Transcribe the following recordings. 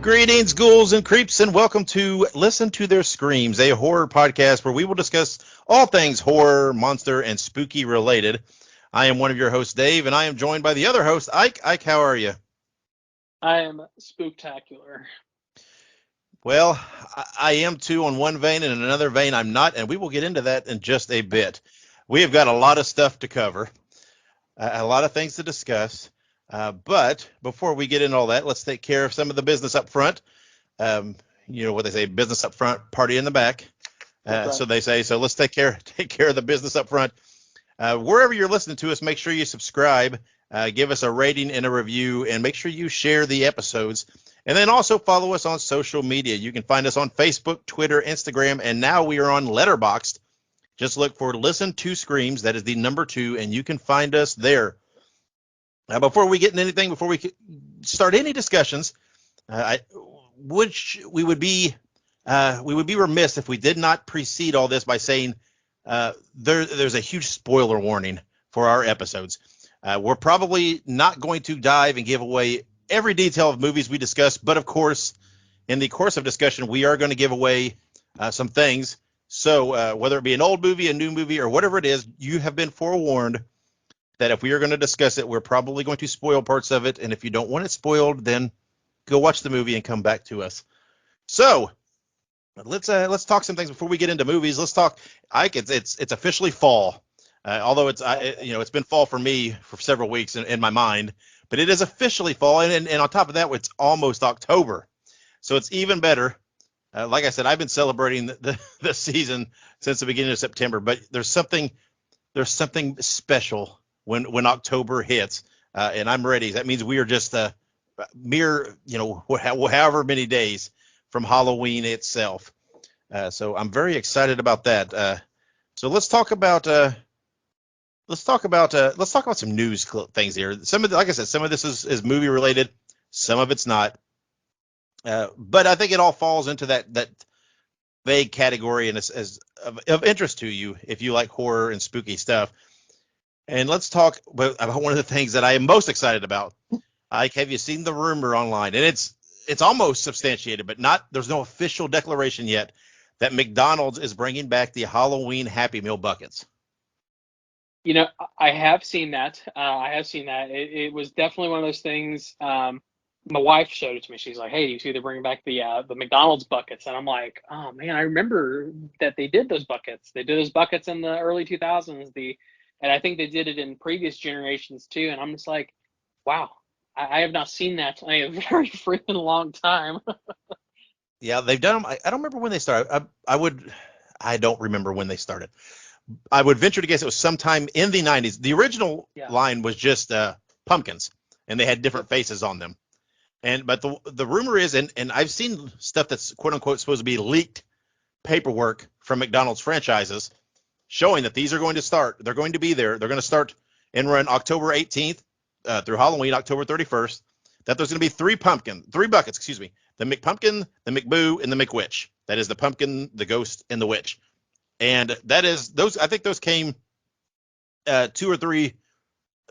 Greetings, ghouls and creeps, and welcome to Listen to Their Screams, a horror podcast where we will discuss all things horror, monster, and spooky related. I am one of your hosts, Dave, and I am joined by the other host, Ike. Ike, how are you? I am spooktacular. Well, I am too on one vein, and in another vein, I'm not, and we will get into that in just a bit. We have got a lot of stuff to cover, a lot of things to discuss. But before we get into all that, let's take care of some of the business up front. Um, you know what they say, business up front, party in the back. That's right. So they say. So let's take care of the business up front. Wherever you're listening to us, make sure you subscribe, give us a rating and a review, and make sure you share the episodes. And then also follow us on social media. You can find us on Facebook, Twitter, Instagram, and now we are on Letterboxd. Just look for Listen to Screams. That is the number 2, and you can find us there. Before we get into anything, before we start any discussions, we would be remiss if we did not precede all this by saying there's a huge spoiler warning for our episodes. We're probably not going to dive and give away every detail of movies we discuss, but of course, in the course of discussion, we are going to give away some things. So whether it be an old movie, a new movie, or whatever it is, you have been forewarned that if we are going to discuss it, we're probably going to spoil parts of it. And if you don't want it spoiled, then go watch the movie and come back to us. So let's talk some things before we get into movies. Let's talk. Ike, it's officially fall. Although it's been fall for me for several weeks in my mind, but it is officially fall, and on top of that, it's almost October, so it's even better. Like I said, I've been celebrating the season since the beginning of September, but there's something special when October hits, and I'm ready. That means we are just mere, however many days from Halloween itself. So I'm very excited about that. So let's talk about some news things here. Like I said, some of this is movie related, some of it's not. But I think it all falls into that vague category and is of interest to you if you like horror and spooky stuff. And let's talk about one of the things that I am most excited about. Ike, have you seen the rumor online? And it's almost substantiated, but there's no official declaration yet that McDonald's is bringing back the Halloween Happy Meal buckets. I have seen that. It was definitely one of those things. My wife showed it to me. She's like, "Hey, do you see they're bringing back the McDonald's buckets?" And I'm like, "Oh man, I remember that they did those buckets. They did those buckets in the early 2000s. And I think they did it in previous generations too." And I'm just like, "Wow, I have not seen that in a very freaking long time." Yeah, they've done them. I don't remember when they started. I don't remember when they started. I would venture to guess it was sometime in the 90s. The original Yeah. line was just pumpkins, and they had different faces on them. But the rumor is, and I've seen stuff that's quote unquote supposed to be leaked paperwork from McDonald's franchises showing that these are going to start. They're going to be there. They're going to start and run October 18th through Halloween, October 31st. That there's going to be three buckets, excuse me. The McPumpkin, the McBoo, and the McWitch. That is the pumpkin, the ghost, and the witch. And that is those. I think those came 2 or 3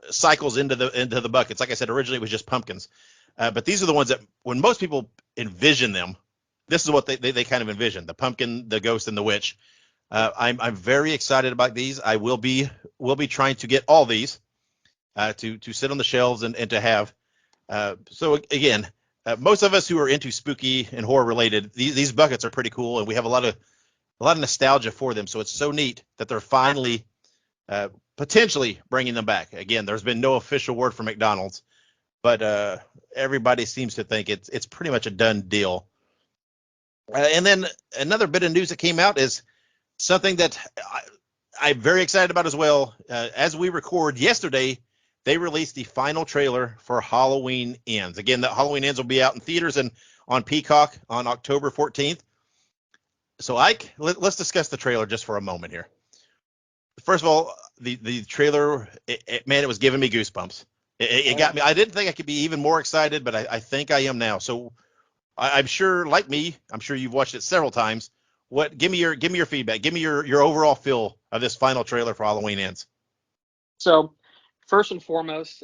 cycles into the buckets. Like I said, originally it was just pumpkins, but these are the ones that when most people envision them, this is what they kind of envision: the pumpkin, the ghost, and the witch. I'm very excited about these. We'll be trying to get all these to sit on the shelves and to have. So again, most of us who are into spooky and horror related, these buckets are pretty cool, and we have a lot of nostalgia for them. So it's so neat that they're finally potentially bringing them back. Again, there's been no official word from McDonald's, but everybody seems to think it's pretty much a done deal. And then another bit of news that came out is something that I'm very excited about as well. As we record yesterday, they released the final trailer for Halloween Ends. Again, the Halloween Ends will be out in theaters and on Peacock on October 14th. So, Ike, let's discuss the trailer just for a moment here. First of all, the trailer, man, it was giving me goosebumps. It got me. I didn't think I could be even more excited, but I think I am now. So, I'm sure, like me, I'm sure you've watched it several times. Give me your feedback. Give me your overall feel of this final trailer for Halloween Ends. So, first and foremost,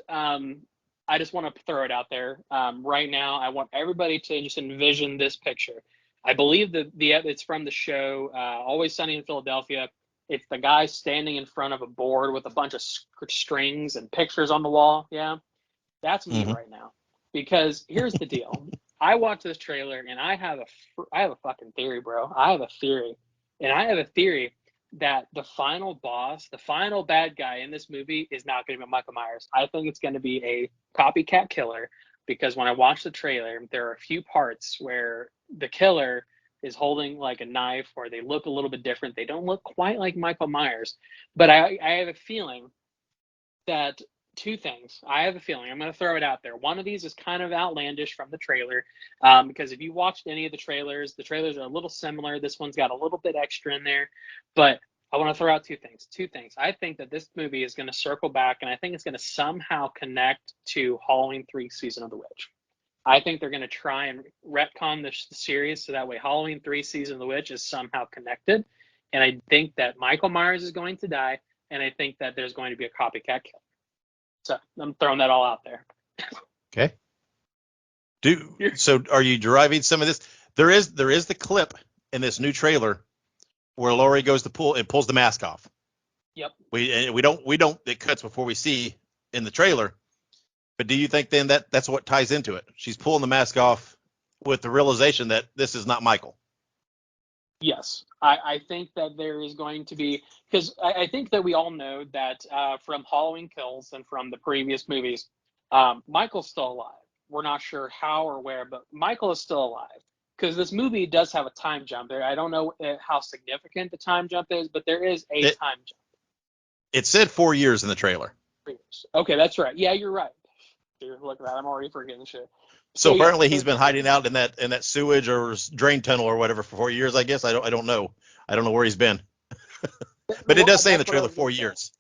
I just want to throw it out there. Right now, I want everybody to just envision this picture. I believe that it's from the show Always Sunny in Philadelphia. It's the guy standing in front of a board with a bunch of strings and pictures on the wall. Yeah, that's me Mm-hmm. right now. Because here's the deal. I watched this trailer and I have a fucking theory, bro. I have a theory. And I have a theory that the final boss, the final bad guy in this movie is not going to be Michael Myers. I think it's going to be a copycat killer because when I watched the trailer, there are a few parts where the killer is holding like a knife or they look a little bit different. They don't look quite like Michael Myers. But I have a feeling that two things. I have a feeling. I'm going to throw it out there. One of these is kind of outlandish from the trailer, because if you watched any of the trailers are a little similar. This one's got a little bit extra in there, but I want to throw out two things. Two things. I think that this movie is going to circle back, and I think it's going to somehow connect to Halloween 3: Season of the Witch. I think they're going to try and retcon the series so that way Halloween 3: Season of the Witch is somehow connected. And I think that Michael Myers is going to die, and I think that there's going to be a copycat killer. So I'm throwing that all out there. Okay. So are you deriving some of this? There is the clip in this new trailer where Laurie goes to pulls the mask off. Yep. We don't it cuts before we see in the trailer. But do you think then that's what ties into it? She's pulling the mask off with the realization that this is not Michael. Yes, I think that there is going to be, because I think that we all know that from Halloween Kills and from the previous movies, Michael's still alive. We're not sure how or where, but Michael is still alive. Because this movie does have a time jump there. I don't know how significant the time jump is, but there is a time jump. It said 4 years in the trailer. Okay, that's right. Yeah, you're right. Look at that. I'm already forgetting shit. So apparently he's been hiding out in that sewage or drain tunnel or whatever for 4 years. I guess I don't know. I don't know where he's been. But it does say in the trailer 4 years.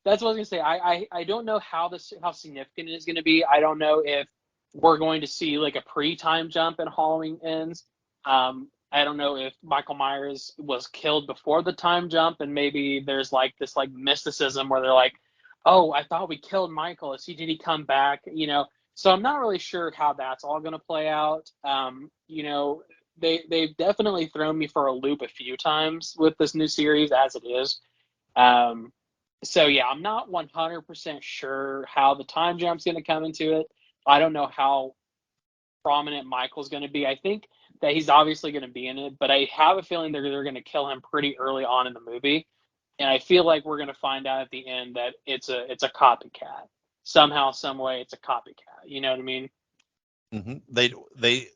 That's what I was gonna say. I don't know how significant it is going to be. I don't know if we're going to see like a pre-time jump in Halloween Ends. I don't know if Michael Myers was killed before the time jump, and maybe there's like this like mysticism where they're like, oh, I thought we killed Michael. Did he come back? You know. So I'm not really sure how that's all going to play out. You know, they've definitely thrown me for a loop a few times with this new series as it is. So yeah, I'm not 100% sure how the time jump's going to come into it. I don't know how prominent Michael's going to be. I think that he's obviously going to be in it, but I have a feeling they're going to kill him pretty early on in the movie. And I feel like we're going to find out at the end that it's a copycat. Somehow, some way, it's a copycat. You know what I mean? Mm-hmm. They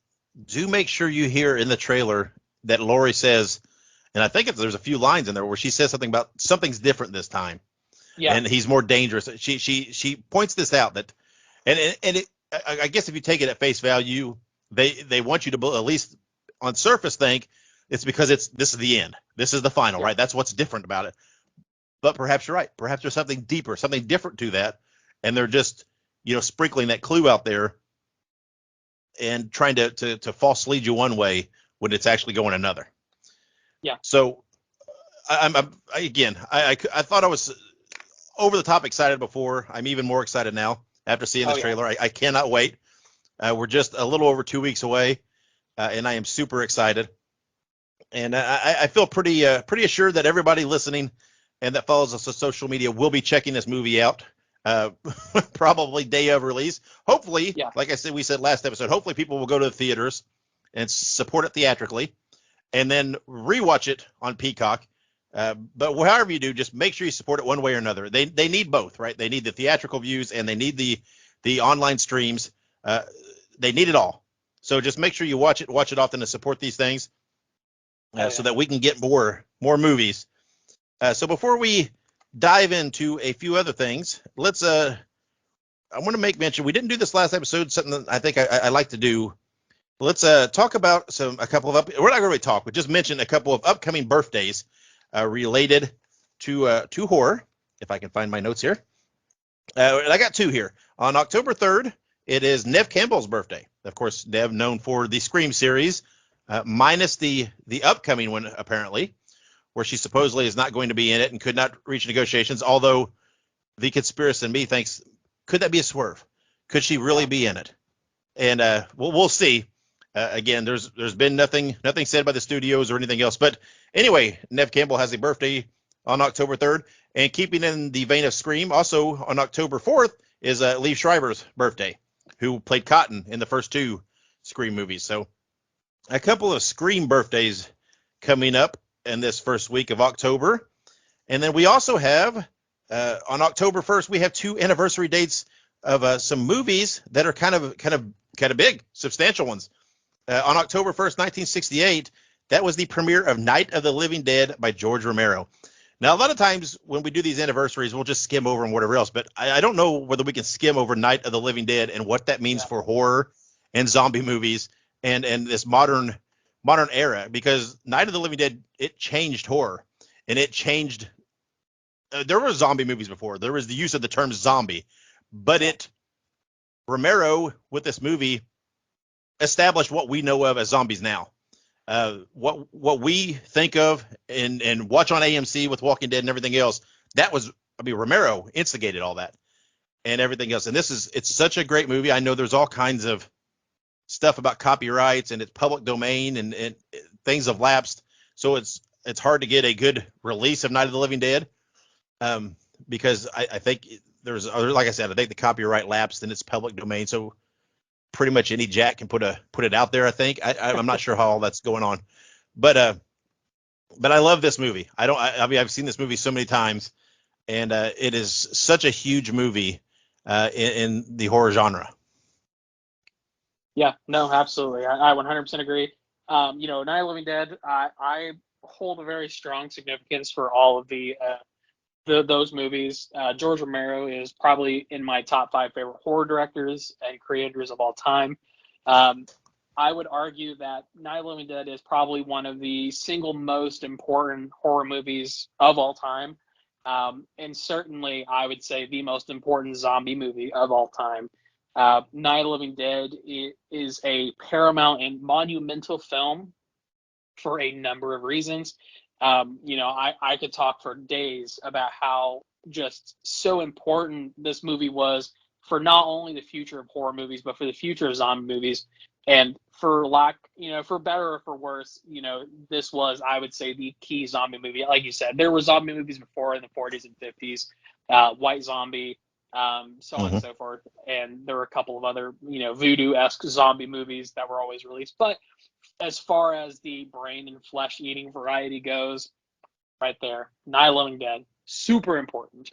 do make sure you hear in the trailer that Laurie says, and I think there's a few lines in there where she says something about something's different this time. Yeah. And he's more dangerous. She points this out that, I guess if you take it at face value, they want you to at least on surface think it's because this is the end. This is the final, right? That's what's different about it. But perhaps you're right. Perhaps there's something deeper, something different to that. And they're just, sprinkling that clue out there and trying to false lead you one way when it's actually going another. Yeah. So I thought I was over the top excited before. I'm even more excited now after seeing this trailer. I cannot wait. We're just a little over 2 weeks away, and I am super excited. And I feel pretty assured that everybody listening and that follows us on social media will be checking this movie out. Probably day of release. Hopefully, like I said, we said last episode, hopefully people will go to the theaters and support it theatrically and then rewatch it on Peacock. But however you do, just make sure you support it one way or another. They need both, right? They need the theatrical views and they need the online streams. They need it all. So just make sure you watch it often to support these things so that we can get more movies. So before we dive into a few other things, let's I want to make mention, we didn't do this last episode, something that I think I like to do. Let's talk about a couple of we're not going to really talk, but just mention a couple of upcoming birthdays related to horror, if I can find my notes here. And I got two here. On October 3rd, it is Neve Campbell's birthday. Of course, Neve known for the Scream series, minus the upcoming one apparently, where she supposedly is not going to be in it and could not reach negotiations, although the conspiracy in me thinks, could that be a swerve? Could she really be in it? And we'll see. Again, there's been nothing said by the studios or anything else. But anyway, Nev Campbell has a birthday on October 3rd. And keeping in the vein of Scream, also on October 4th is Liev Schreiber's birthday, who played Cotton in the first two Scream movies. So a couple of Scream birthdays coming up in this first week of October. And then we also have, on October 1st, we have two anniversary dates of some movies that are kind of big, substantial ones. On October 1st, 1968, that was the premiere of Night of the Living Dead by George Romero. Now, a lot of times when we do these anniversaries, we'll just skim over and whatever else, but I don't know whether we can skim over Night of the Living Dead and what that means for horror and zombie movies and this modern era, because Night of the Living Dead, it changed horror, and it changed. There were zombie movies before. There was the use of the term zombie, but Romero with this movie established what we know of as zombies now. What we think of and watch on AMC with Walking Dead and everything else, Romero instigated all that and everything else. And it's such a great movie. I know there's all kinds of stuff about copyrights and it's public domain and things have lapsed. So it's hard to get a good release of Night of the Living Dead. Because I think like I said, I think the copyright lapsed and it's public domain. So pretty much any jack can put it out there. I think I'm not sure how all that's going on, but I love this movie. I've seen this movie so many times, and it is such a huge movie in the horror genre. Yeah, no, absolutely. I 100% agree. Night of the Living Dead, I hold a very strong significance for all of those movies. George Romero is probably in my top 5 favorite horror directors and creators of all time. I would argue that Night of the Living Dead is probably one of the single most important horror movies of all time. And certainly, I would say the most important zombie movie of all time. Night of the Living Dead is a paramount and monumental film for a number of reasons. I could talk for days about how just so important this movie was for not only the future of horror movies, but for the future of zombie movies. And for better or for worse, this was, I would say, the key zombie movie. Like you said, there were zombie movies before in the 40s and 50s, White Zombie, so on and so forth. And there were a couple of other, voodoo-esque zombie movies that were always released. But as far as the brain and flesh eating variety goes, right there, Night of the Living Dead, super important.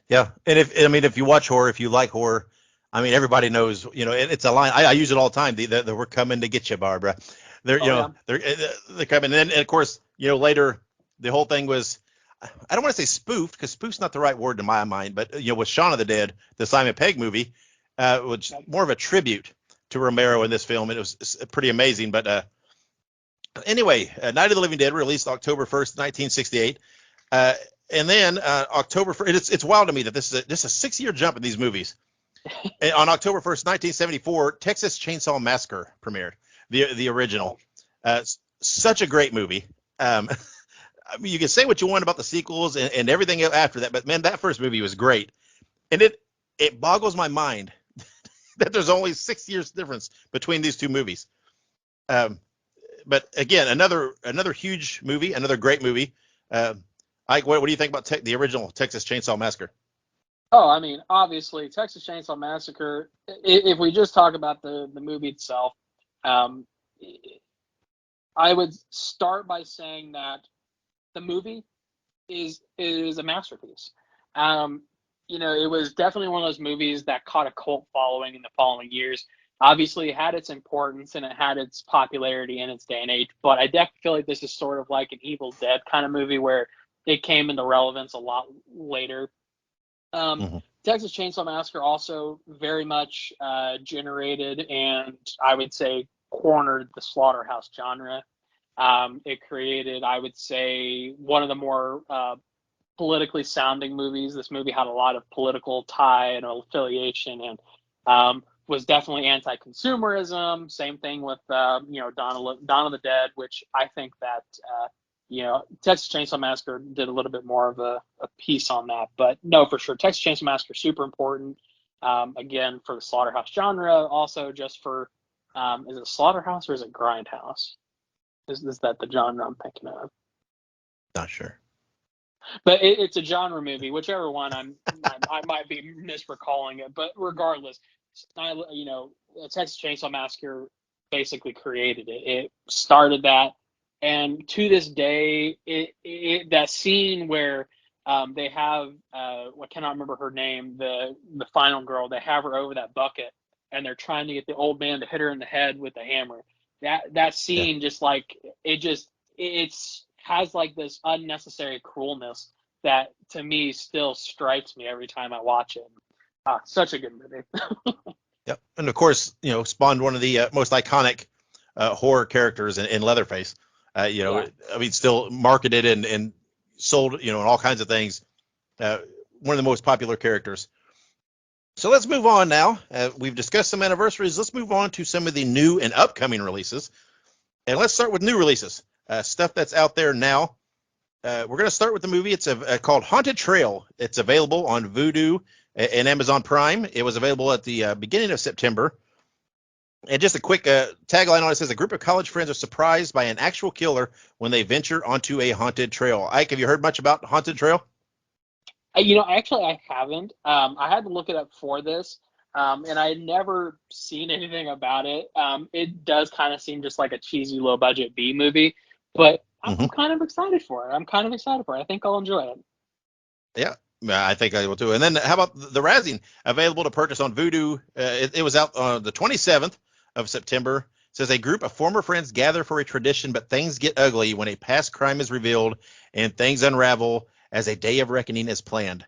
Yeah, and if you watch horror, if you like horror, everybody knows, it's a line. I use it all the time. The we're coming to get you, Barbara. They're coming. And of course, later the whole thing was, I don't want to say spoofed, because spoof's not the right word in my mind, but with Shaun of the Dead, the Simon Pegg movie, was more of a tribute to Romero in this film, and it was pretty amazing. But anyway, Night of the Living Dead released October 1st, 1968. And then October 1st, it's wild to me that this is just a 6-year jump in these movies. And on October 1st, 1974, Texas Chainsaw Massacre premiered, the original. Such a great movie. You can say what you want about the sequels and everything after that, but man, that first movie was great. And it boggles my mind that there's only 6 years difference between these two movies. But again, another huge movie, another great movie. Ike, what do you think about the original Texas Chainsaw Massacre? Oh, obviously, Texas Chainsaw Massacre, if we just talk about the movie itself, I would start by saying that the movie is a masterpiece. It was definitely one of those movies that caught a cult following in the following years. Obviously, it had its importance and it had its popularity in its day and age, but I definitely feel like this is sort of like an Evil Dead kind of movie where it came into relevance a lot later. Texas Chainsaw Massacre also very much generated and I would say cornered the slaughterhouse genre. It created, I would say, one of the more politically sounding movies. This movie had a lot of political tie and affiliation, and was definitely anti-consumerism. Same thing with Dawn of the Dead, which I think that Texas Chainsaw Massacre did a little bit more of a piece on that. But no, for sure, Texas Chainsaw Massacre super important. Again, for the slaughterhouse genre, also just for, is it slaughterhouse or is it grindhouse? Is that the genre I'm thinking of? Not sure. But it's a genre movie, whichever one I might be misrecalling it. But regardless, Texas Chainsaw Massacre basically created it. It started that, and to this day, that scene where they have I cannot remember her name, the final girl. They have her over that bucket, and they're trying to get the old man to hit her in the head with a hammer. That scene, just like it's has like this unnecessary cruelness that to me still strikes me every time I watch it. Such a good movie. Yep. And of course, spawned one of the most iconic horror characters in Leatherface. Yeah. I mean, still marketed and sold, and all kinds of things. One of the most popular characters. So let's move on now. We've discussed some anniversaries. Let's move on to some of the new and upcoming releases. And let's start with new releases, stuff that's out there now. We're going to start with the movie. It's called Haunted Trail. It's available on Vudu and Amazon Prime. It was available at the beginning of September. And just a quick tagline on it says, a group of college friends are surprised by an actual killer when they venture onto a haunted trail. Ike, have you heard much about Haunted Trail? Actually, I haven't. I had to look it up for this, and I had never seen anything about it. It does kind of seem just like a cheesy, low-budget B movie, but I'm kind of excited for it. I think I'll enjoy it. Yeah, I think I will too. And then how about The Razzing? Available to purchase on Vudu. It was out on the 27th of September. It says a group of former friends gather for a tradition, but things get ugly when a past crime is revealed and things unravel as a day of reckoning is planned.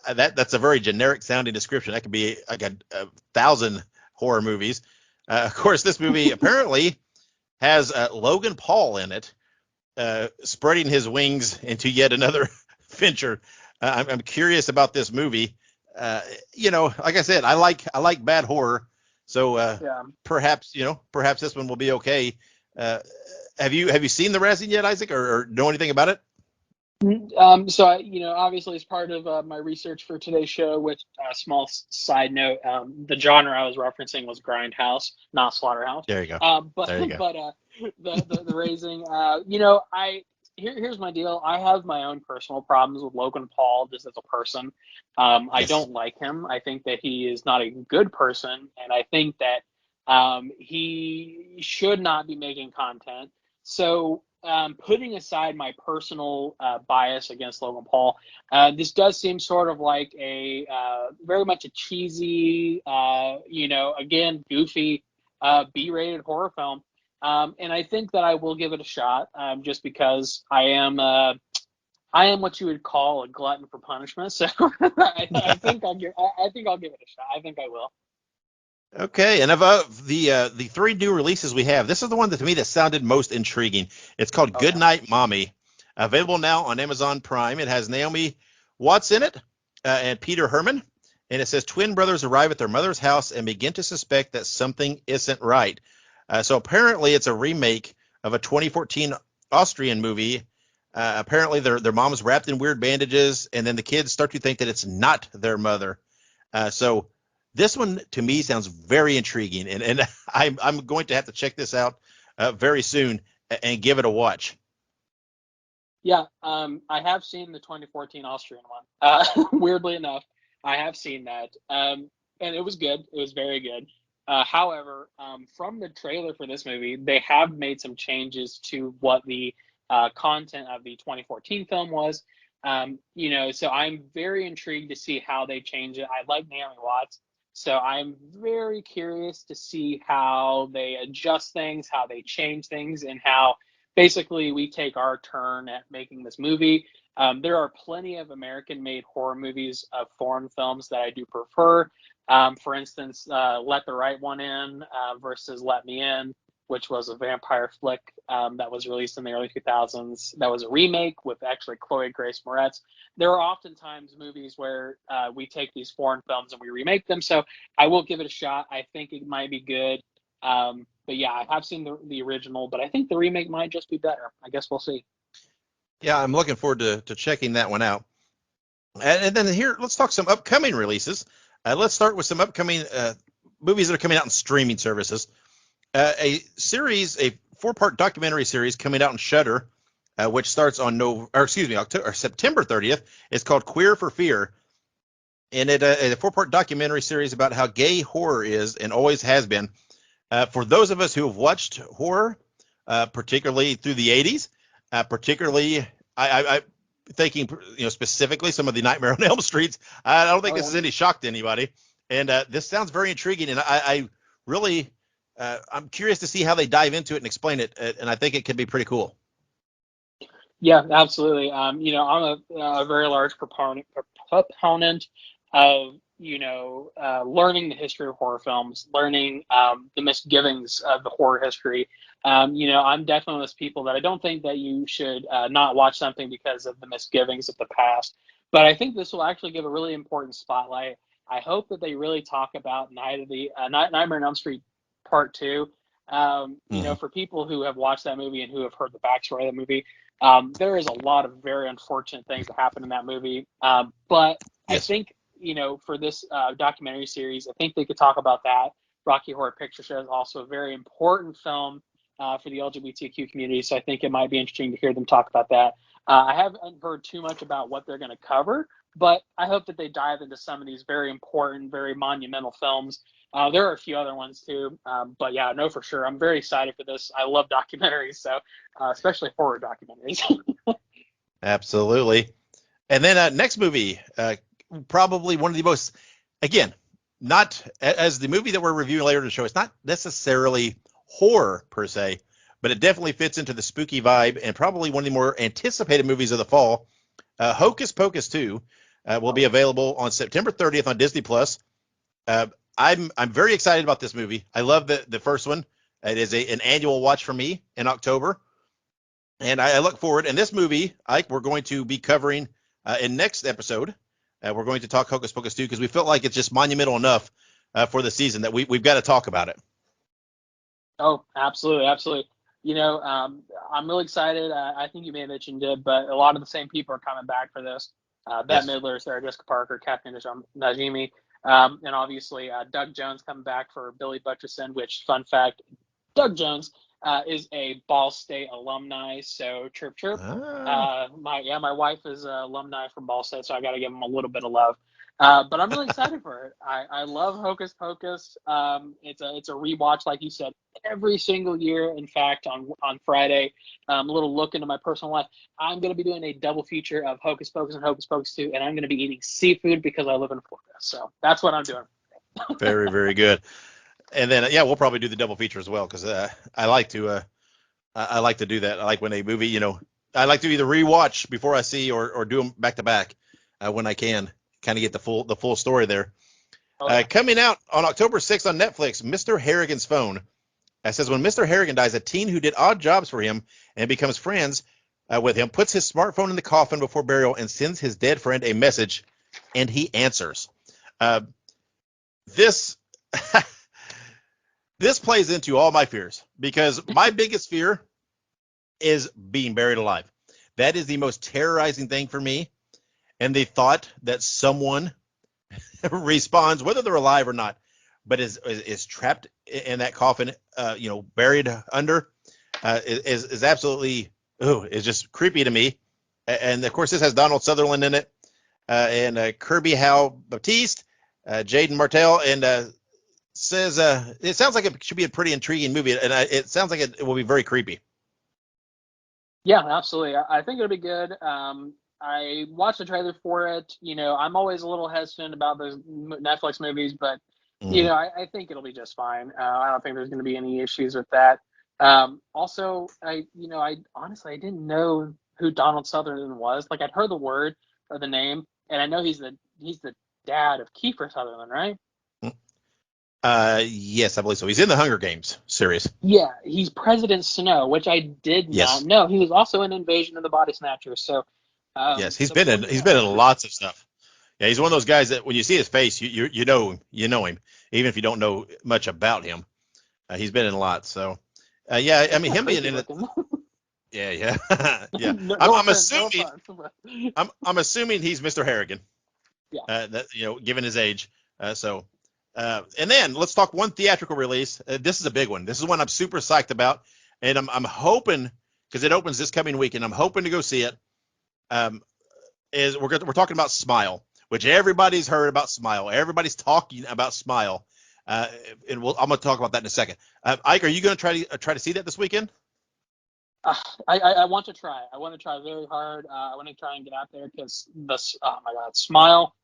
That's a very generic sounding description. That could be like a 1,000 horror movies. Of course, this movie apparently has Logan Paul in it, spreading his wings into yet another venture. I'm curious about this movie. Like I said, I like bad horror, so Yeah. perhaps this one will be okay. Have you seen The Razzing yet, Isaac, or know anything about it? So obviously as part of my research for today's show, which small side note, the genre I was referencing was grindhouse, not slaughterhouse. There you go. But There you go. the raising, here's my deal. I have my own personal problems with Logan Paul just as a person. I Yes. don't like him. I think that he is not a good person, and I think that he should not be making content. So, putting aside my personal bias against Logan Paul, this does seem sort of like a very much a cheesy, again, goofy B-rated horror film. And I think that I will give it a shot, just because I am what you would call a glutton for punishment. So I think I'll give it a shot. I think I will. Okay, and of the three new releases we have, this is the one that to me that sounded most intriguing. It's called Okay. Goodnight Mommy, available now on Amazon Prime. It has Naomi Watts in it and Peter Herman, and it says twin brothers arrive at their mother's house and begin to suspect that something isn't right. So apparently, it's a remake of a 2014 Austrian movie. Apparently, their mom's wrapped in weird bandages, and then the kids start to think that it's not their mother. So this one to me sounds very intriguing, and I'm going to have to check this out very soon and give it a watch. Yeah, I have seen the 2014 Austrian one. Weirdly enough, I have seen that, and it was good. It was very good. However, from the trailer for this movie, they have made some changes to what the content of the 2014 film was. So I'm very intrigued to see how they change it. I like Naomi Watts, so I'm very curious to see how they adjust things, how they change things, and how basically we take our turn at making this movie. There are plenty of American-made horror movies of foreign films that I do prefer. For instance, Let the Right One In versus Let Me In, which was a vampire flick that was released in the early 2000s. That was a remake with actually Chloe Grace Moretz. There are oftentimes movies where we take these foreign films and we remake them. So I will give it a shot. I think it might be good. But yeah, I have seen the original, but I think the remake might just be better. I guess we'll see. Yeah, I'm looking forward to checking that one out. And then here, let's talk some upcoming releases. Let's start with some upcoming movies that are coming out in streaming services. A 4-part documentary series coming out on Shudder, which starts on September 30th. It's called Queer for Fear, and it's a 4-part documentary series about how gay horror is and always has been. For those of us who have watched horror, particularly through the 80s, particularly I thinking specifically some of the Nightmare on Elm Streets, I don't think this is any shock to anybody. And this sounds very intriguing, and I really I'm curious to see how they dive into it and explain it, and I think it could be pretty cool. Yeah, absolutely. I'm a very large proponent of learning the history of horror films, learning the misgivings of the horror history. I'm definitely one of those people that I don't think that you should not watch something because of the misgivings of the past. But I think this will actually give a really important spotlight. I hope that they really talk about Nightmare on Elm Street Part 2. For people who have watched that movie and who have heard the backstory of the movie, there is a lot of very unfortunate things that happen in that movie. But yes. I think, for this documentary series, I think they could talk about that. Rocky Horror Picture Show is also a very important film for the LGBTQ community, so I think it might be interesting to hear them talk about that. I haven't heard too much about what they're going to cover, but I hope that they dive into some of these very important, very monumental films. There are a few other ones too, but yeah, I know for sure. I'm very excited for this. I love documentaries, so especially horror documentaries. Absolutely. And then next movie, probably one of the most, again, not as the movie that we're reviewing later in the show, it's not necessarily horror per se, but it definitely fits into the spooky vibe and probably one of the more anticipated movies of the fall. Hocus Pocus 2 will be available on September 30th on Disney Plus. I'm very excited about this movie. I love the first one. It is an annual watch for me in October, and I look forward. And this movie, Ike, we're going to be covering in next episode. We're going to talk Hocus Pocus 2 because we felt like it's just monumental enough for the season that we've got to talk about it. Oh, absolutely, absolutely. I'm really excited. I think you may have mentioned it, but a lot of the same people are coming back for this. Bette Midler, Sarah Jessica Parker, Kathleen Najimy. And obviously Doug Jones coming back for Billy Butcherson, which, fun fact, Doug Jones is a Ball State alumni, so chirp chirp. My wife is an alumni from Ball State, so I got to give him a little bit of love. But I'm really excited for it. I love Hocus Pocus. It's a rewatch, like you said, every single year. In fact, on Friday, a little look into my personal life. I'm going to be doing a double feature of Hocus Pocus and Hocus Pocus 2, and I'm going to be eating seafood because I live in Florida. So that's what I'm doing. Very, very good. And then we'll probably do the double feature as well because I like to do that. I like when a movie, I like to either rewatch before I see or do them back to back when I can. Kind of get the full story there. Coming out on October 6th on Netflix, Mr. Harrigan's Phone. It says when Mr. Harrigan dies, a teen who did odd jobs for him and becomes friends with him puts his smartphone in the coffin before burial and sends his dead friend a message, and he answers. This plays into all my fears because my biggest fear is being buried alive. That is the most terrorizing thing for me. And the thought that someone responds, whether they're alive or not, but is trapped in that coffin, buried under, is absolutely, is just creepy to me. And of course, this has Donald Sutherland in it, and Kirby Howe Baptiste, Jaden Martell, and says it sounds like it should be a pretty intriguing movie, and it sounds like it will be very creepy. Yeah, absolutely. I think it'll be good. I watched the trailer for it. I'm always a little hesitant about those Netflix movies, but I think it'll be just fine. I don't think there's going to be any issues with that. Also, I honestly didn't know who Donald Sutherland was. Like, I'd heard the word or the name, and I know he's the dad of Kiefer Sutherland, right? Yes, I believe so. He's in the Hunger Games series. Yeah, he's President Snow, which I did not know. He was also in Invasion of the Body Snatchers. So. Yes, he's been in lots of stuff. Yeah, he's one of those guys that when you see his face, you know him, even if you don't know much about him. He's been in a lot. So, I mean, him being in it. Yeah. I'm assuming. I'm assuming he's Mr. Harrigan. Yeah. Given his age, And then let's talk one theatrical release. This is a big one. This is one I'm super psyched about, and I'm hoping, because it opens this coming week, and I'm hoping to go see it. Is we're talking about Smile, which everybody's heard about Smile. Everybody's talking about Smile, and I'm going to talk about that in a second. Ike, are you going to try to see that this weekend? I want to try. I want to try very hard. I want to try and get out there because this. Oh my God, Smile!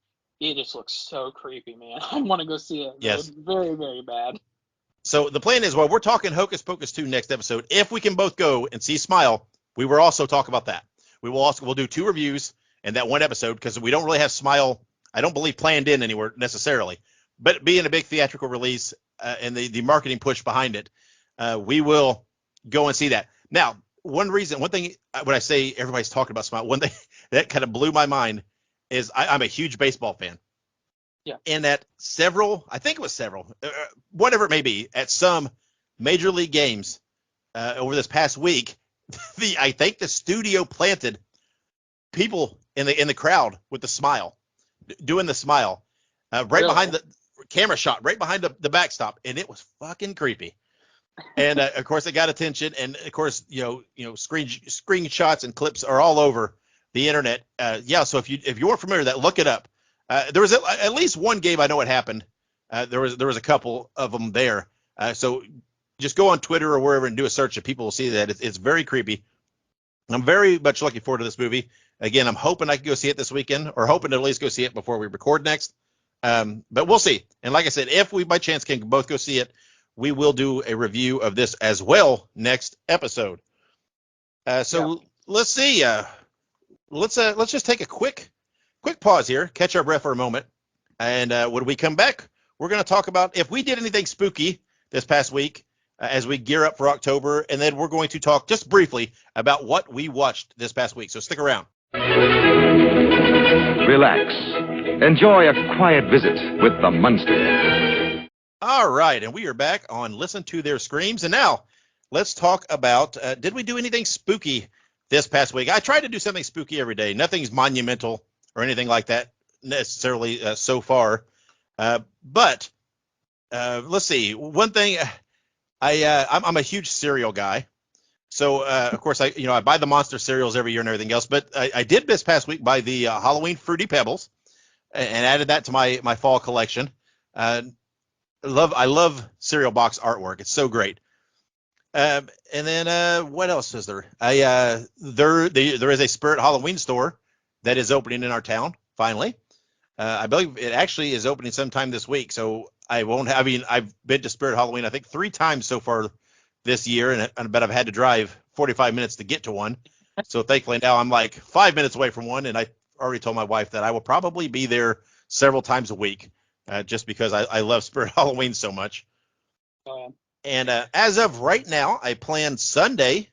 It just looks so creepy, man. I want to go see it. Yes. Very, very bad. So the plan is, while we're talking Hocus Pocus 2 next episode, if we can both go and see Smile, we will also talk about that. We'll do 2 reviews in that one episode, because we don't really have Smile, I don't believe, planned in anywhere necessarily. But being a big theatrical release and the marketing push behind it, we will go and see that. Now, one thing when I say everybody's talking about Smile, one thing that kind of blew my mind is I'm a huge baseball fan. Yeah. And at I think it was several, whatever it may be, at some major league games over this past week, I think the studio planted people in the crowd with the smile, doing the smile, right behind the camera shot, right behind the backstop, and it was fucking creepy. And of course, it got attention, and of course, screenshots and clips are all over the internet. So if you weren't familiar with that, look it up. There was at least one game I know what happened. There was a couple of them there. So just go on Twitter or wherever and do a search, and people will see that it's very creepy. I'm very much looking forward to this movie. Again, I'm hoping I can go see it this weekend, or hoping to at least go see it before we record next. But we'll see. And like I said, if we by chance can both go see it, we will do a review of this as well next episode. Let's see. Let's just take a quick pause here, catch our breath for a moment, and when we come back, we're going to talk about if we did anything spooky this past week as we gear up for October, and then we're going to talk just briefly about what we watched this past week. So stick around. Relax. Enjoy a quiet visit with the Munsters. All right, and we are back on Listen to Their Screams, and now let's talk about did we do anything spooky this past week? I try to do something spooky every day. Nothing's monumental or anything like that necessarily so far, but let's see. One thing, I'm a huge cereal guy, so of course I buy the Monster cereals every year and everything else. But I did this past week buy the Halloween Fruity Pebbles and added that to my fall collection. I love cereal box artwork. It's so great. And then what else is there? There is a Spirit Halloween store that is opening in our town finally. I believe it actually is opening sometime this week. So I've been to Spirit Halloween I think 3 times so far this year, and I bet I've had to drive 45 minutes to get to one. So thankfully now I'm like 5 minutes away from one, and I already told my wife that I will probably be there several times a week. Just because I love Spirit Halloween so much. And as of right now, I plan Sunday,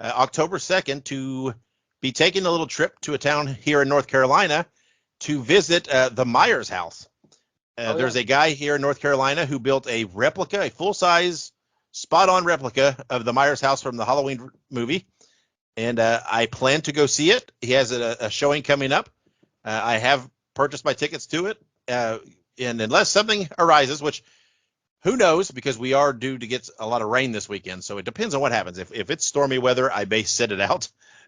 October 2nd, to be taking a little trip to a town here in North Carolina to visit the Myers house. There's a guy here in North Carolina who built a full-size, spot-on replica of the Myers house from the Halloween movie. And I plan to go see it. He has a showing coming up. I have purchased my tickets to it. And unless something arises, which who knows, because we are due to get a lot of rain this weekend. So it depends on what happens. If it's stormy weather, I may sit it out.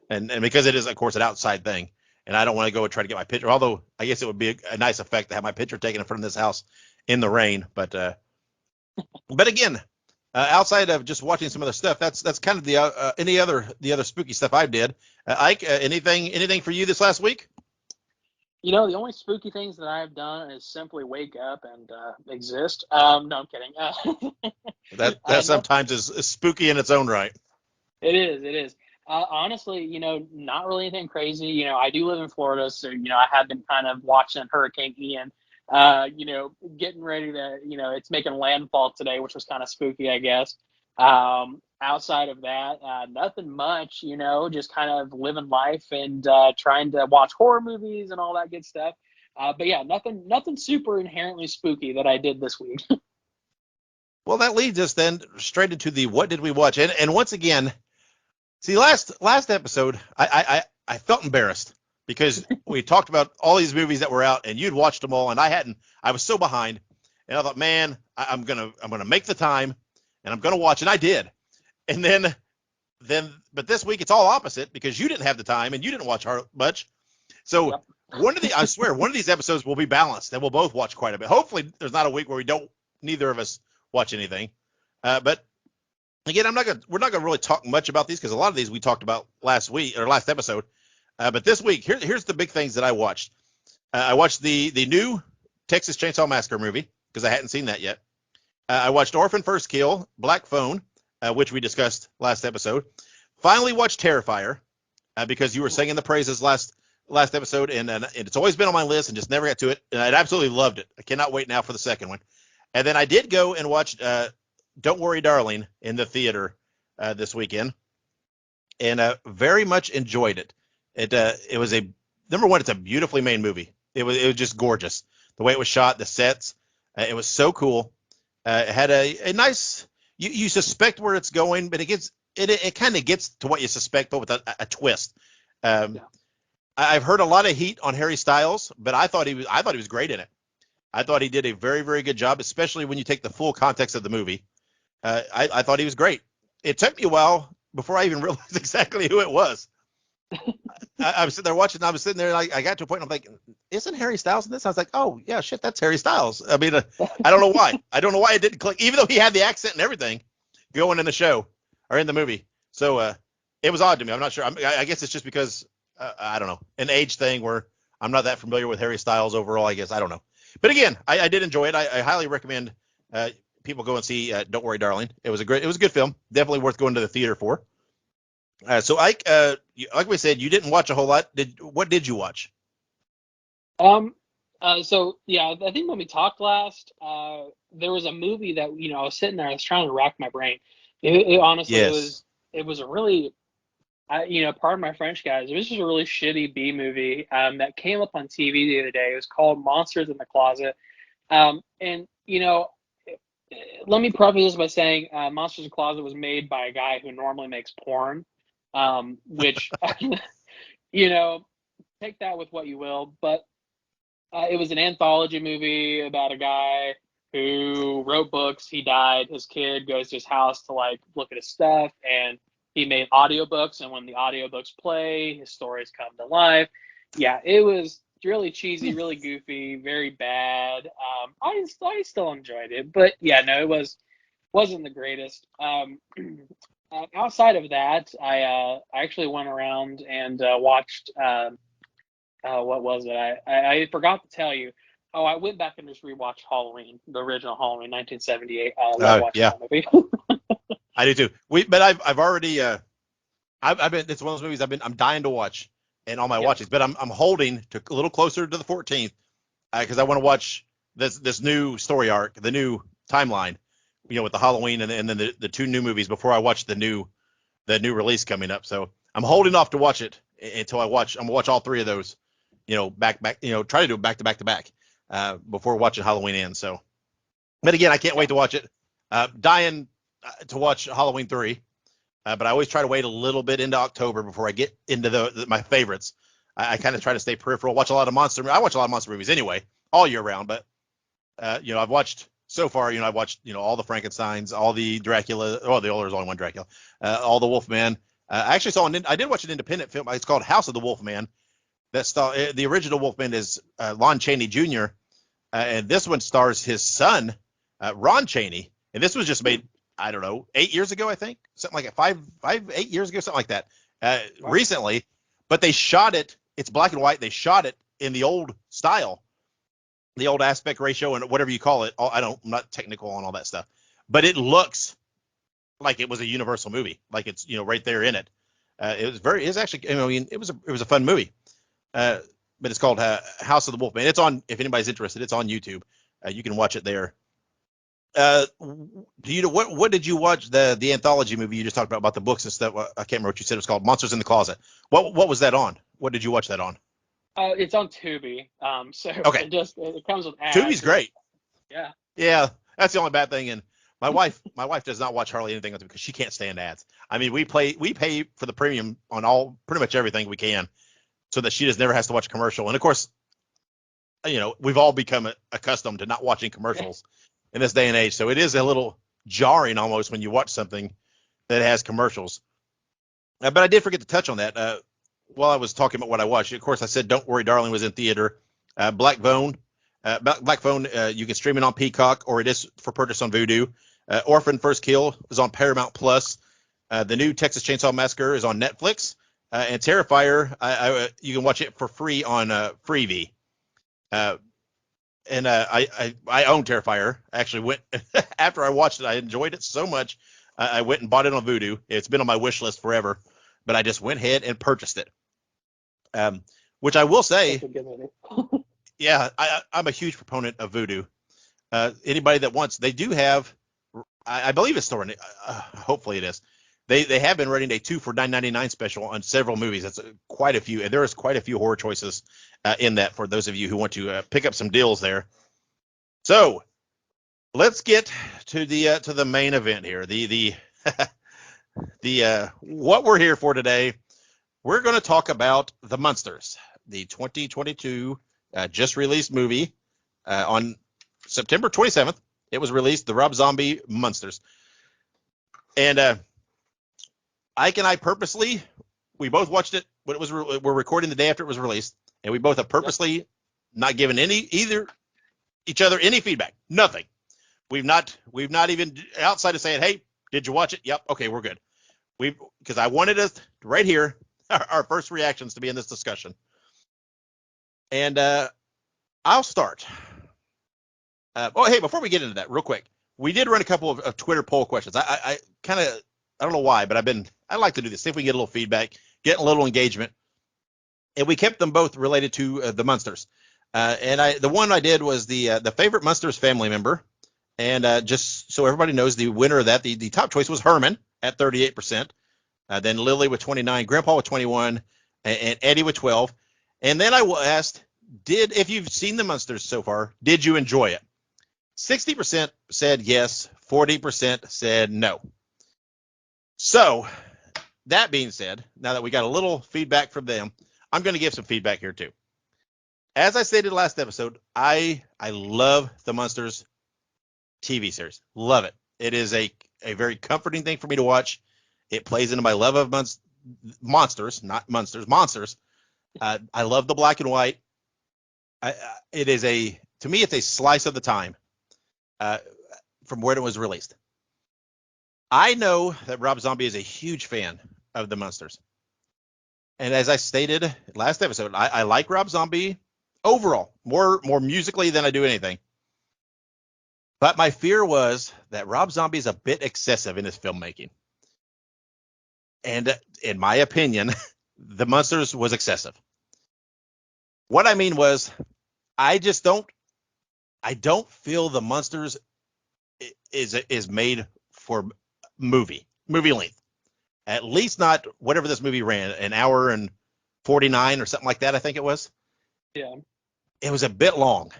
And because it is, of course, an outside thing. And I don't want to go and try to get my picture. Although I guess it would be a nice effect to have my picture taken in front of this house in the rain. But again, outside of just watching some other stuff, that's kind of the other spooky stuff I did. Ike, anything for you this last week? The only spooky things that I've done is simply wake up and exist. No, I'm kidding. That sometimes is spooky in its own right. It is. Honestly, not really anything crazy. I do live in Florida, so, I have been kind of watching Hurricane Ian, getting ready to, it's making landfall today, which was kind of spooky, I guess. Outside of that, nothing much, just kind of living life and trying to watch horror movies and all that good stuff. But yeah, nothing super inherently spooky that I did this week. Well, that leads us then straight into the what did we watch? And once again, see, last episode, I felt embarrassed because we talked about all these movies that were out, and you'd watched them all, and I hadn't. I was so behind, and I thought, man, I'm gonna make the time, and I'm gonna watch, and I did. And but this week it's all opposite because you didn't have the time and you didn't watch much. So Yep. I swear, one of these episodes will be balanced, and we'll both watch quite a bit. Hopefully, there's not a week where neither of us watch anything. But again, we're not gonna really talk much about these because a lot of these we talked about last week or last episode. But this week, here's the big things that I watched. I watched the new Texas Chainsaw Massacre movie because I hadn't seen that yet. I watched Orphan First Kill, Black Phone, which we discussed last episode. Finally watched Terrifier because you were singing the praises last episode, and it's always been on my list and just never got to it. And I absolutely loved it. I cannot wait now for the second one. And then I did go and watch Don't Worry, Darling in the theater this weekend, and very much enjoyed it. It was number one. It's a beautifully made movie. It was just gorgeous. The way it was shot, the sets, it was so cool. It had a nice. You suspect where it's going, but it kind of gets to what you suspect, but with a twist. I've heard a lot of heat on Harry Styles, but I thought he was great in it. I thought he did a very, very good job, especially when you take the full context of the movie. I thought he was great. It took me a while before I even realized exactly who it was. I was sitting there watching. I was sitting there, and I got to a point. I'm like, "Isn't Harry Styles in this?" I was like, "Oh yeah, shit, that's Harry Styles." I mean, I don't know why. I don't know why it didn't click, even though he had the accent and everything going in the show or in the movie. So it was odd to me. I'm not sure. I guess it's just because I don't know, an age thing where I'm not that familiar with Harry Styles overall. I guess I don't know. But again, I did enjoy it. I highly recommend people go and see Don't Worry, Darling. It was a good film. Definitely worth going to the theater for. So Ike, like we said, you didn't watch a whole lot. What did you watch? So yeah, I think when we talked last, there was a movie that I was sitting there, I was trying to rack my brain. Honestly, Yes. it was a really, pardon my French, guys. It was just a really shitty B movie that came up on TV the other day. It was called Monsters in the Closet. And let me preface this by saying Monsters in the Closet was made by a guy who normally makes porn, which take that with what you will. But it was an anthology movie about a guy who wrote books. He died. His kid goes to his house to look at his stuff, and he made audiobooks. And when the audiobooks play, his stories come to life. Yeah, it was really cheesy, really goofy, very bad. I still enjoyed it, but yeah, no, it wasn't the greatest. Outside of that, I actually went around and watched. What was it? I forgot to tell you. Oh, I went back and just rewatched Halloween, the original Halloween, 1978. I love watching Yeah, that movie. I do too. But I've already I've been. It's one of those movies I'm dying to watch and all my Yep. watches. But I'm holding to a little closer to the 14th because I want to watch this new story arc, the new timeline, with the Halloween and then the two new movies before I watch the new release coming up. So I'm holding off to watch it until I'm gonna watch all three of those, back, try to do it back to back to back before watching Halloween ends. So, but again, I can't wait to watch it. Dying to watch Halloween 3. But I always try to wait a little bit into October before I get into my favorites. I kind of try to stay peripheral. I watch a lot of monster movies anyway, all year round. But I've watched so far. I've watched all the Frankensteins, all the Dracula. Oh, there's only one Dracula. All the Wolfman. I actually I did watch an independent film. It's called House of the Wolfman. The original Wolfman is Lon Chaney Jr. And this one stars his son, Ron Chaney. And this was just made, I don't know, 8 years ago, I think, something like that, 8 years ago, something like that, recently. But they shot it. It's black and white. They shot it in the old style, the old aspect ratio and whatever you call it. I'm not technical on all that stuff, but it looks like it was a Universal movie, like it's right there in it. It was actually, it was a fun movie. But it's called House of the Wolfman. It's on, if anybody's interested, it's on YouTube. You can watch it there. What did you watch the anthology movie you just talked about the books and stuff? I can't remember what you said it was called. Monsters in the Closet. What was that on? What did you watch that on? It's on Tubi. So Okay. it comes with ads. Tubi's great. Yeah. Yeah, that's the only bad thing. And my wife does not watch hardly anything because she can't stand ads. I mean, we pay for the premium on pretty much everything we can. so that she just never has to watch a commercial. And of course, we've all become accustomed to not watching commercials in this day and age. So it is a little jarring almost when you watch something that has commercials. But I did forget to touch on that while I was talking about what I watched. Of course, I said Don't Worry, Darling was in theater. Black Phone, you can stream it on Peacock, or it is for purchase on Vudu. Orphan First Kill is on Paramount Plus. The new Texas Chainsaw Massacre is on Netflix. And Terrifier, you can watch it for free on Freevee. I own Terrifier. I actually went after I watched it. I enjoyed it so much. I went and bought it on Vudu. It's been on my wish list forever, but I just went ahead and purchased it. Which I will say, yeah, I'm a huge proponent of Vudu. Anybody that wants, they do have, I believe it's still running. Hopefully it is. They have been running a 2 for $9.99 special on several movies. That's quite a few, and there is quite a few horror choices in that for those of you who want to pick up some deals there. So let's get to the main event here. The what we're here for today. We're going to talk about The Munsters, the 2022 just released movie on September 27th. It was released, the Rob Zombie Munsters. And Ike and I purposely, we both watched it when it was. We're recording the day after it was released, and we both have purposely not given each other any feedback. Nothing. We've not even outside of saying, "Hey, did you watch it?" Yep. Okay, we're good. Because I wanted us right here, our first reactions to be in this discussion. And I'll start. Hey, before we get into that, real quick, we did run a couple of Twitter poll questions. I kind of, I don't know why, but I like to do this. See if we can get a little feedback, get a little engagement. And we kept them both related to the Munsters. And the one I did was the favorite Munsters family member. And just so everybody knows, the winner of that, the top choice was Herman at 38%. Then Lily with 29, Grandpa with 21, and Eddie with 12. And then I asked, if you've seen the Munsters so far, did you enjoy it? 60% said yes, 40% said no. So that being said, now that we got a little feedback from them, I'm going to give some feedback here too. As I stated last episode, I love the Munsters TV series. Love it. It is a very comforting thing for me to watch. It plays into my love of monsters, not Munsters, monsters. I love the black and white. To me, it's a slice of the time from when it was released. I know that Rob Zombie is a huge fan of the Munsters. And as I stated last episode, I like Rob Zombie overall, more musically than I do anything. But my fear was that Rob Zombie is a bit excessive in his filmmaking. And in my opinion, the Munsters was excessive. What I mean was, I don't feel the Munsters is made for movie length. At least not whatever this movie ran, an hour and 49 or something like that, I think it was. Yeah. It was a bit long.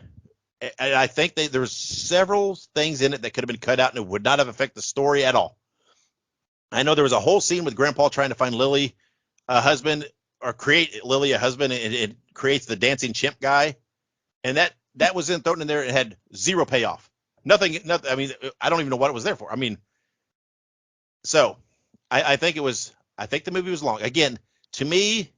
And I think there was several things in it that could have been cut out and it would not have affected the story at all. I know there was a whole scene with Grandpa trying to find Lily a husband, or create Lily a husband, and it creates the dancing chimp guy. And that was thrown in there. It had zero payoff. Nothing. I mean, I don't even know what it was there for. I mean, so I think the movie was long. Again, to me,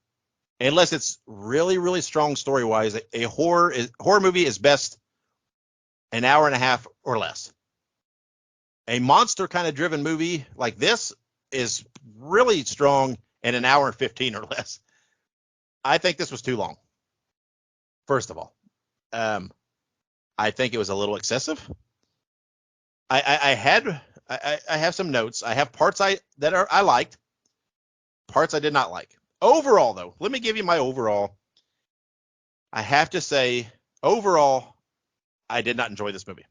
unless it's really, really strong story-wise, a horror movie is best an hour and a half or less. A monster kind of driven movie like this is really strong in an hour and 15 or less. I think this was too long. First of all, I think it was a little excessive. I have some notes. I have parts I liked, parts I did not like. Overall, though, let me give you my overall. I have to say, overall, I did not enjoy this movie.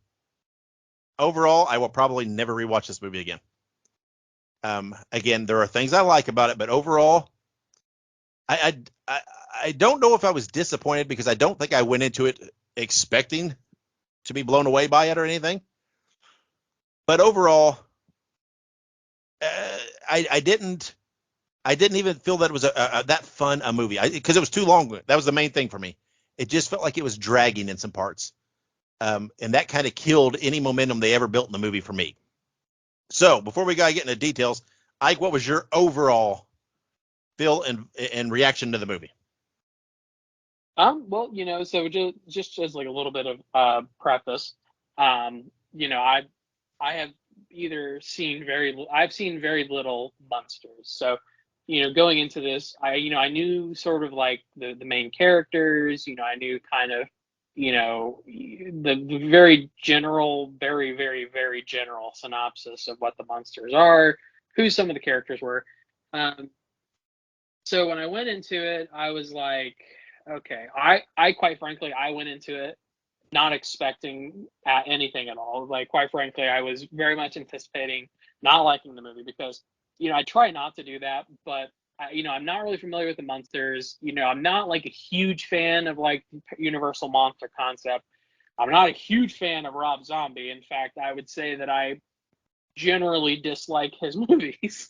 Overall, I will probably never rewatch this movie again. Again, there are things I like about it, but overall, I don't know if I was disappointed, because I don't think I went into it expecting to be blown away by it or anything. But overall, I I didn't even feel that it was that fun a movie because it was too long. That was the main thing for me. It just felt like it was dragging in some parts. And that kind of killed any momentum they ever built in the movie for me. So before we get into details, Ike, what was your overall feel and reaction to the movie? Well, so just as like a little bit of preface, I have I've seen very little Munsters. So, going into this, I knew sort of like the main characters, I knew kind of, the very general, very, very, very general synopsis of what the Munsters are, who some of the characters were. So when I went into it, I was like, okay, I quite frankly, I went into it not expecting anything at all. Like, quite frankly, I was very much anticipating not liking the movie because, I try not to do that, but I'm not really familiar with the Munsters. I'm not like a huge fan of like Universal monster concept. I'm not a huge fan of Rob Zombie. In fact, I would say that I generally dislike his movies,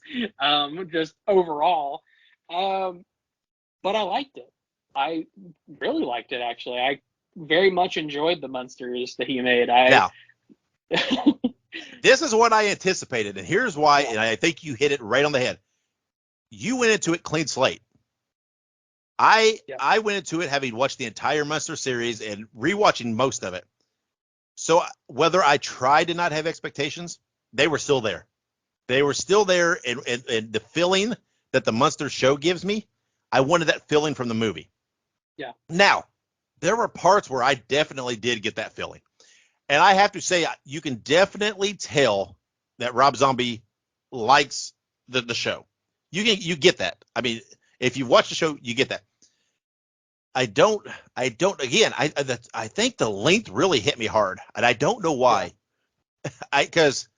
just overall. But I liked it. I really liked it, actually. I very much enjoyed the Munsters that he made. Now, this is what I anticipated, and here's why, Yeah. and I think you hit it right on the head. You went into it clean slate. I went into it having watched the entire Munster series and rewatching most of it. So whether I tried to not have expectations, they were still there. They were still there, and the feeling that the Munster show gives me, I wanted that feeling from the movie. Yeah. Now, there were parts where I definitely did get that feeling. And I have to say, you can definitely tell that Rob Zombie likes the show. You get that. I mean, if you watch the show, you get that. I don't. Again, I think the length really hit me hard, and I don't know why. Because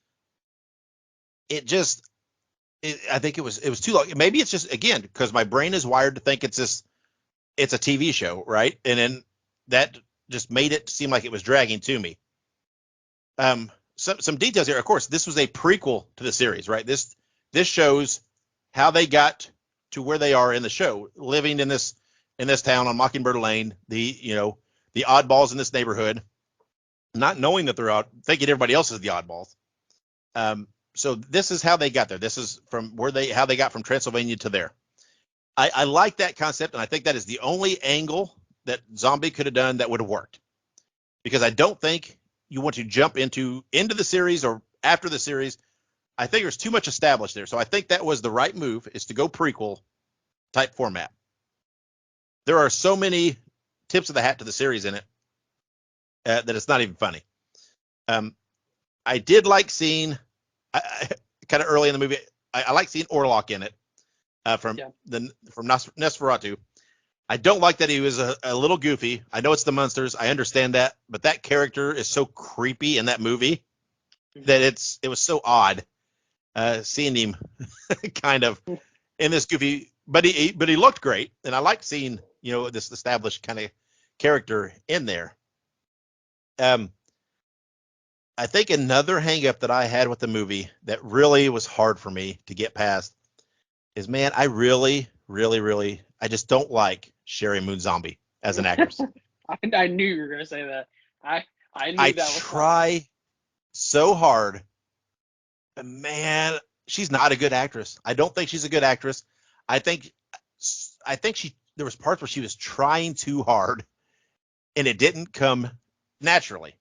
I think it was too long. Maybe it's just, again, because my brain is wired to think it's a TV show, right? And then that just made it seem like it was dragging to me. Some details here. Of course, this was a prequel to the series, right? This shows how they got to where they are in the show, living in this town on Mockingbird Lane. The oddballs in this neighborhood, not knowing that they're thinking everybody else is the oddballs. So this is how they got there. This is how they got from Transylvania to there. I like that concept, and I think that is the only angle that Zombie could have done that would have worked. Because I don't think you want to jump into the series or after the series. I think there's too much established there. So I think that was the right move, is to go prequel type format. There are so many tips of the hat to the series in it that it's not even funny. I did like seeing, kind of early in the movie, I like seeing Orlok in it from Nosferatu. I don't like that he was a little goofy. I know it's the Munsters. I understand that, but that character is so creepy in that movie that it was so odd seeing him kind of in this goofy. But he looked great, and I liked seeing this established kind of character in there. I think another hang up that I had with the movie that really was hard for me to get past is, man, I really, really, really, I just don't like Sherry Moon Zombie as an actress. I knew you were going to say that. I knew I that was try so hard. But man, she's not a good actress. I don't think she's a good actress. I think there was parts where she was trying too hard and it didn't come naturally.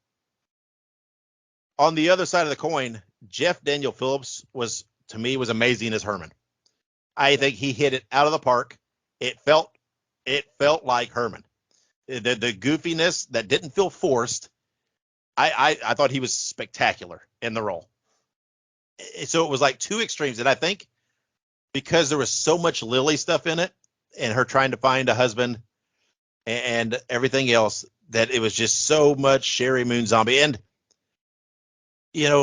On the other side of the coin, Jeff Daniel Phillips was amazing as Herman. I think he hit it out of the park. It felt like Herman. The goofiness that didn't feel forced. I thought he was spectacular in the role. So it was like two extremes, and I think because there was so much Lily stuff in it, and her trying to find a husband and everything else, that it was just so much Sherry Moon Zombie. And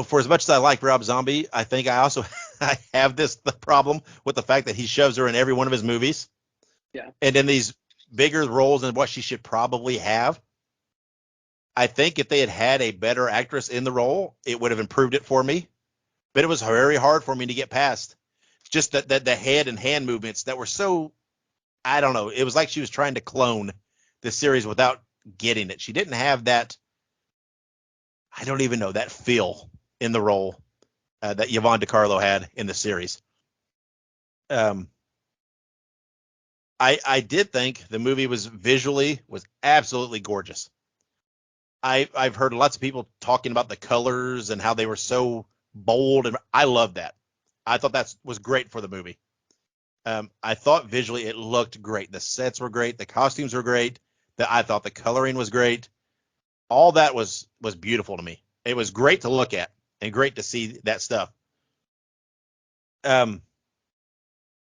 for as much as I like Rob Zombie, I think I have the problem with the fact that he shoves her in every one of his movies. Yeah. And in these bigger roles than what she should probably have. I think if they had a better actress in the role, it would have improved it for me. But it was very hard for me to get past just the head and hand movements that were so, I don't know. It was like she was trying to clone the series without getting it. She didn't have that, I don't even know, that feel in the role that Yvonne DiCarlo had in the series. I did think the movie was absolutely gorgeous. I've heard lots of people talking about the colors and how they were so bold, and I love that. I thought that was great for the movie. I thought visually it looked great. The sets were great. The costumes were great. I thought the coloring was great. All that was beautiful to me. It was great to look at and great to see that stuff. And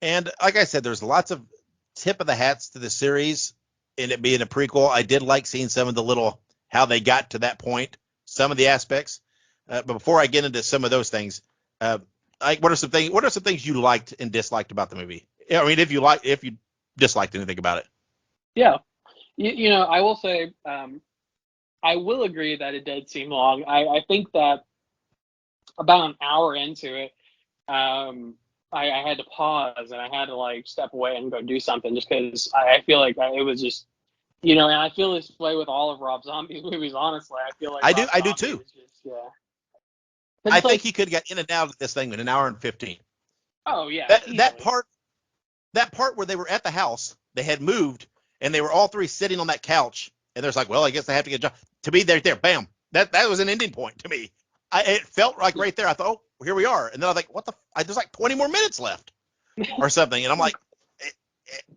like I said, there's lots of tip of the hats to the series, and it being a prequel. I did like seeing some of the little, how they got to that point, some of the aspects. But before I get into some of those things, Ike, what are some things you liked and disliked about the movie? I mean, if you disliked anything about it. Yeah. I will say, I will agree that it did seem long. I think that about an hour into it, I had to pause and I had to like step away and go do something just because I feel like it was just, and I feel this way with all of Rob Zombie's movies. Honestly, I feel like I Rob do Zombie too. is just, yeah. I think he could have got in and out of this thing in an hour and 15. Oh yeah, That part where they were at the house, they had moved, and they were all three sitting on that couch, and there's like, well, I guess they have to get a job. To me, there, bam. That was an ending point to me. It felt like right there. I thought, oh, here we are, and then I was like, what the? There's like 20 more minutes left, or something, and I'm like,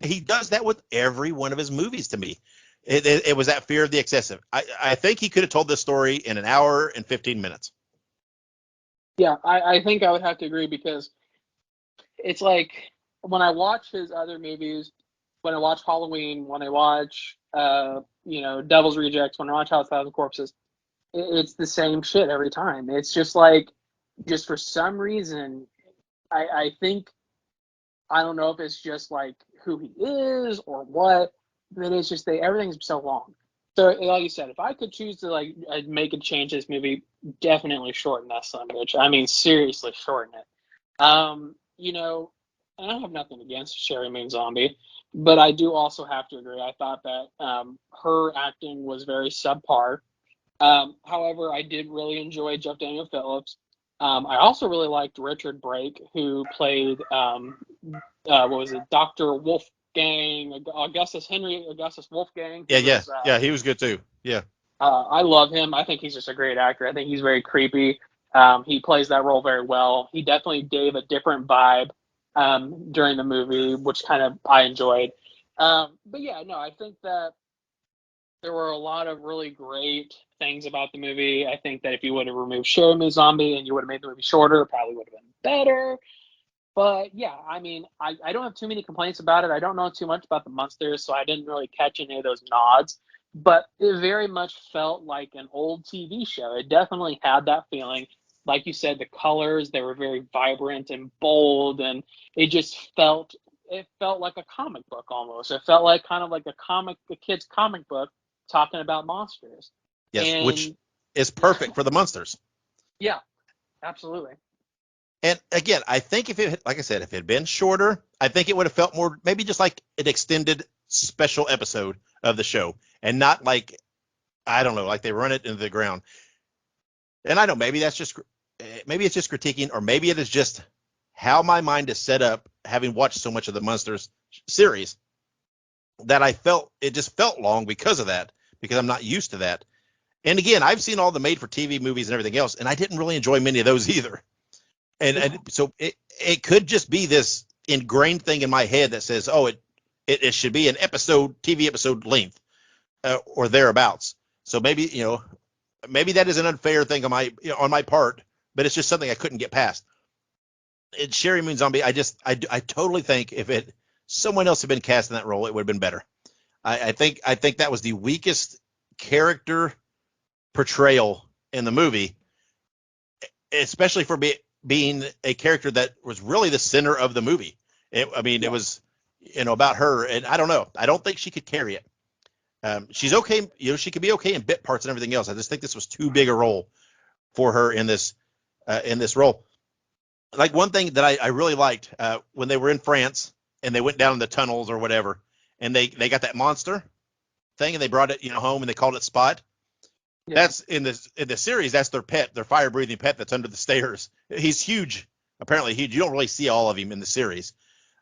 he does that with every one of his movies to me. It was that fear of the excessive. I think he could have told this story in an hour and 15 minutes. Yeah, I think I would have to agree because it's like when I watch his other movies, when I watch Halloween, when I watch Devil's Rejects, when I watch House of 1,000 Corpses, it's the same shit every time. It's just like, just for some reason, I think, I don't know if it's just like who he is or what, but it's just that everything's so long. So, like you said, if I could choose to like make a change to this movie, definitely shorten that son of a bitch. I mean, seriously, shorten it. And I have nothing against Sherry Moon Zombie, but I do also have to agree. I thought that her acting was very subpar. However, I did really enjoy Jeff Daniel Phillips. I also really liked Richard Brake, who played what was it, Dr. Wolfgang Augustus Wolfgang. Yeah, he was good too. Yeah. I love him. I think he's just a great actor. I think he's very creepy. He plays that role very well. He definitely gave a different vibe during the movie, which kind of I enjoyed. But yeah, no, I think that there were a lot of really great things about the movie. I think that if you would have removed Sherry Moon Zombie and you would have made the movie shorter, it probably would have been better. But yeah, I mean, I don't have too many complaints about it. I don't know too much about the Munsters, so I didn't really catch any of those nods. But it very much felt like an old TV show. It definitely had that feeling. Like you said, the colors, they were very vibrant and bold, and it felt like a comic book almost. It felt like kind of like a kid's comic book talking about monsters. Yes, which is perfect for the Munsters. Yeah, absolutely. And again, I think if it, like I said, if it had been shorter, I think it would have felt more, maybe just like an extended special episode of the show, and not like, I don't know, like they run it into the ground. And I know maybe it's just critiquing, or maybe it is just how my mind is set up, having watched so much of the Munsters series, that it just felt long because of that, because I'm not used to that. And again, I've seen all the made-for-TV movies and everything else, and I didn't really enjoy many of those either. And so it could just be this ingrained thing in my head that says, oh, it should be an TV episode length or thereabouts. So maybe that is an unfair thing on my part, but it's just something I couldn't get past. And Sherry Moon Zombie, I totally think if someone else had been cast in that role, it would have been better. I think that was the weakest character portrayal in the movie, especially for being a character that was really the center of the movie. It was, about her, and I don't know. I don't think she could carry it. She's okay. She could be okay in bit parts and everything else. I just think this was too big a role for her in this role. like one thing that I really liked when they were in France and they went down in the tunnels or whatever, and they got that monster thing and they brought it home and they called it Spot. Yeah. That's in the series. That's their pet, their fire breathing pet that's under the stairs. He's huge, apparently huge. You don't really see all of him in the series,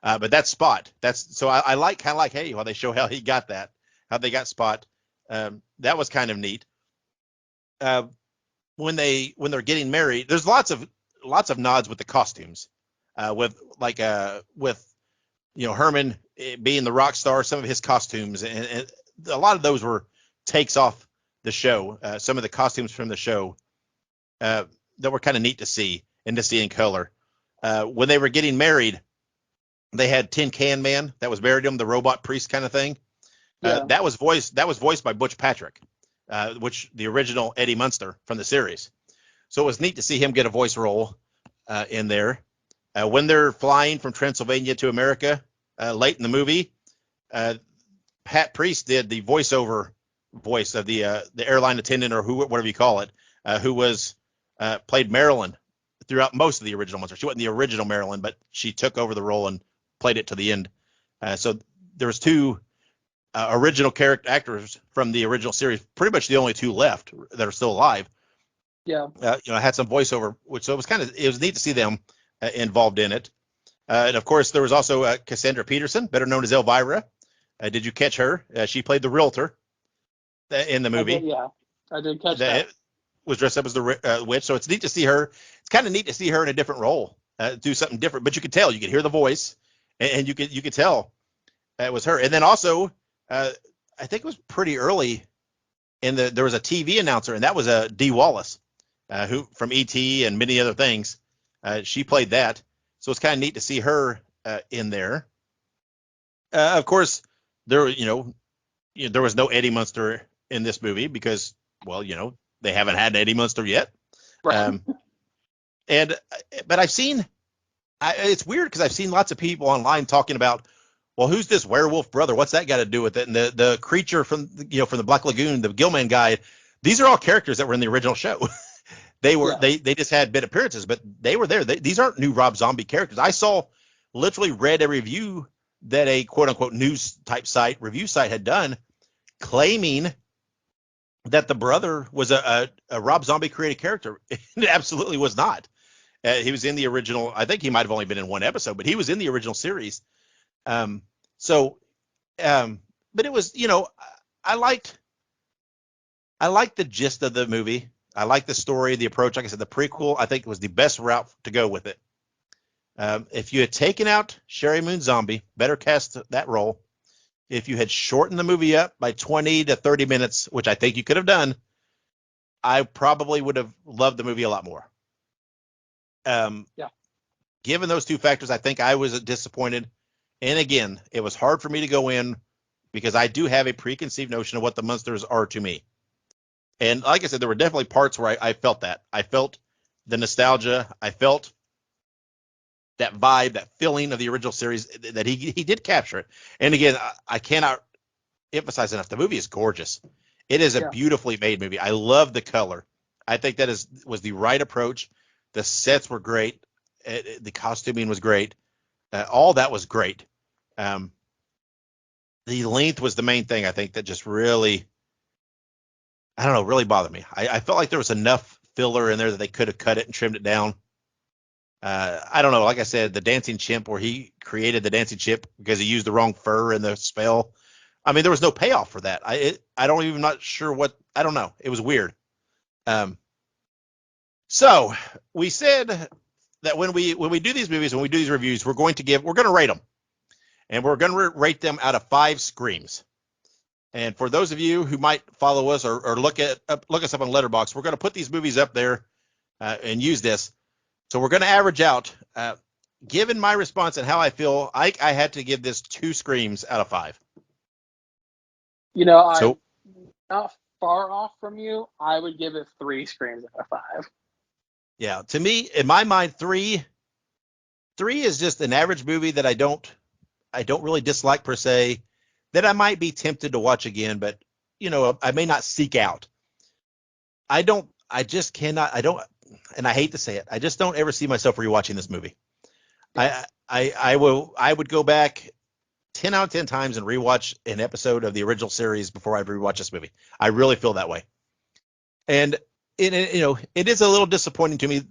but that's Spot. That's so I like kind of like hey, while they show how he got that, how they got Spot. That was kind of neat. When they're getting married, there's lots of nods with the costumes, with Herman being the rock star, some of his costumes, and a lot of those were takes off the show. Some of the costumes from the show that were kind of neat to see and to see in color. When they were getting married, they had Tin Can Man that was married him, the robot priest kind of thing. Yeah. That was voiced by Butch Patrick, which the original Eddie Munster from the series. So it was neat to see him get a voice role in there. When they're flying from Transylvania to America late in the movie, Pat Priest did the voiceover voice of the airline attendant or whatever you call it, who was played Marilyn throughout most of the original Munster. She wasn't the original Marilyn, but she took over the role and played it to the end. So there was two original character actors from the original series, pretty much the only two left that are still alive. Yeah. Had some voiceover, so it was neat to see them involved in it. And of course, there was also Cassandra Peterson, better known as Elvira. Did you catch her? She played the realtor in the movie. I did catch that. Was dressed up as the witch, so it's neat to see her. It's kind of neat to see her in a different role, do something different. But you could tell, you could hear the voice, and you could tell it was her. And then also, I think it was pretty early there was a TV announcer, and that was Dee Wallace, who from E.T. and many other things. She played that, so it's kind of neat to see her in there. Of course, there was no Eddie Munster in this movie because, well, they haven't had Eddie Munster yet. Right. But I've seen, it's weird because I've seen lots of people online talking about, well, who's this werewolf brother? What's that got to do with it? And the creature from the Black Lagoon, the Gilman guy, these are all characters that were in the original show. They just had bit appearances, but they were there. These aren't new Rob Zombie characters. I read a review that a quote unquote news type review site had done, claiming that the brother was a Rob Zombie created character. It absolutely was not. He was in the original. I think he might have only been in one episode, but he was in the original series. But it was, I liked the gist of the movie. I liked the story, the approach. Like I said, the prequel, I think, was the best route to go with it. If you had taken out Sherry Moon Zombie, better cast that role. If you had shortened the movie up by 20 to 30 minutes, which I think you could have done, I probably would have loved the movie a lot more. Given those two factors, I think I was disappointed. And again, it was hard for me to go in because I do have a preconceived notion of what the Munsters are to me. And like I said, there were definitely parts where I felt that. I felt the nostalgia. I felt that vibe, that feeling of the original series that he did capture it. And again, I cannot emphasize enough. The movie is gorgeous. It is a beautifully made movie. I love the color. I think that was the right approach. The sets were great. The costuming was great. All that was great. The length was the main thing, I think, that just really, I don't know, really bothered me. I felt like there was enough filler in there that they could have cut it and trimmed it down. I don't know. Like I said, the dancing chimp where he created the dancing chimp because he used the wrong fur in the spell. I mean, there was no payoff for that. Not sure what, I don't know. It was weird. So we said that when we do these movies, when we do these reviews, we're going to rate them, and we're going to rate them out of 5 screams. And for those of you who might follow us or look us up on Letterboxd, we're going to put these movies up there and use this. So we're going to average out. Given my response and how I feel, I had to give this 2 screams out of 5. I'm not far off from you. I would give it 3 screams out of 5. Yeah, to me, in my mind, 3 is just an average movie that I don't really dislike per se, that I might be tempted to watch again, but I may not seek out. and I hate to say it, I just don't ever see myself rewatching this movie. Yeah. I would go back 10 out of 10 times and rewatch an episode of the original series before I rewatch this movie. I really feel that way. And it is a little disappointing to me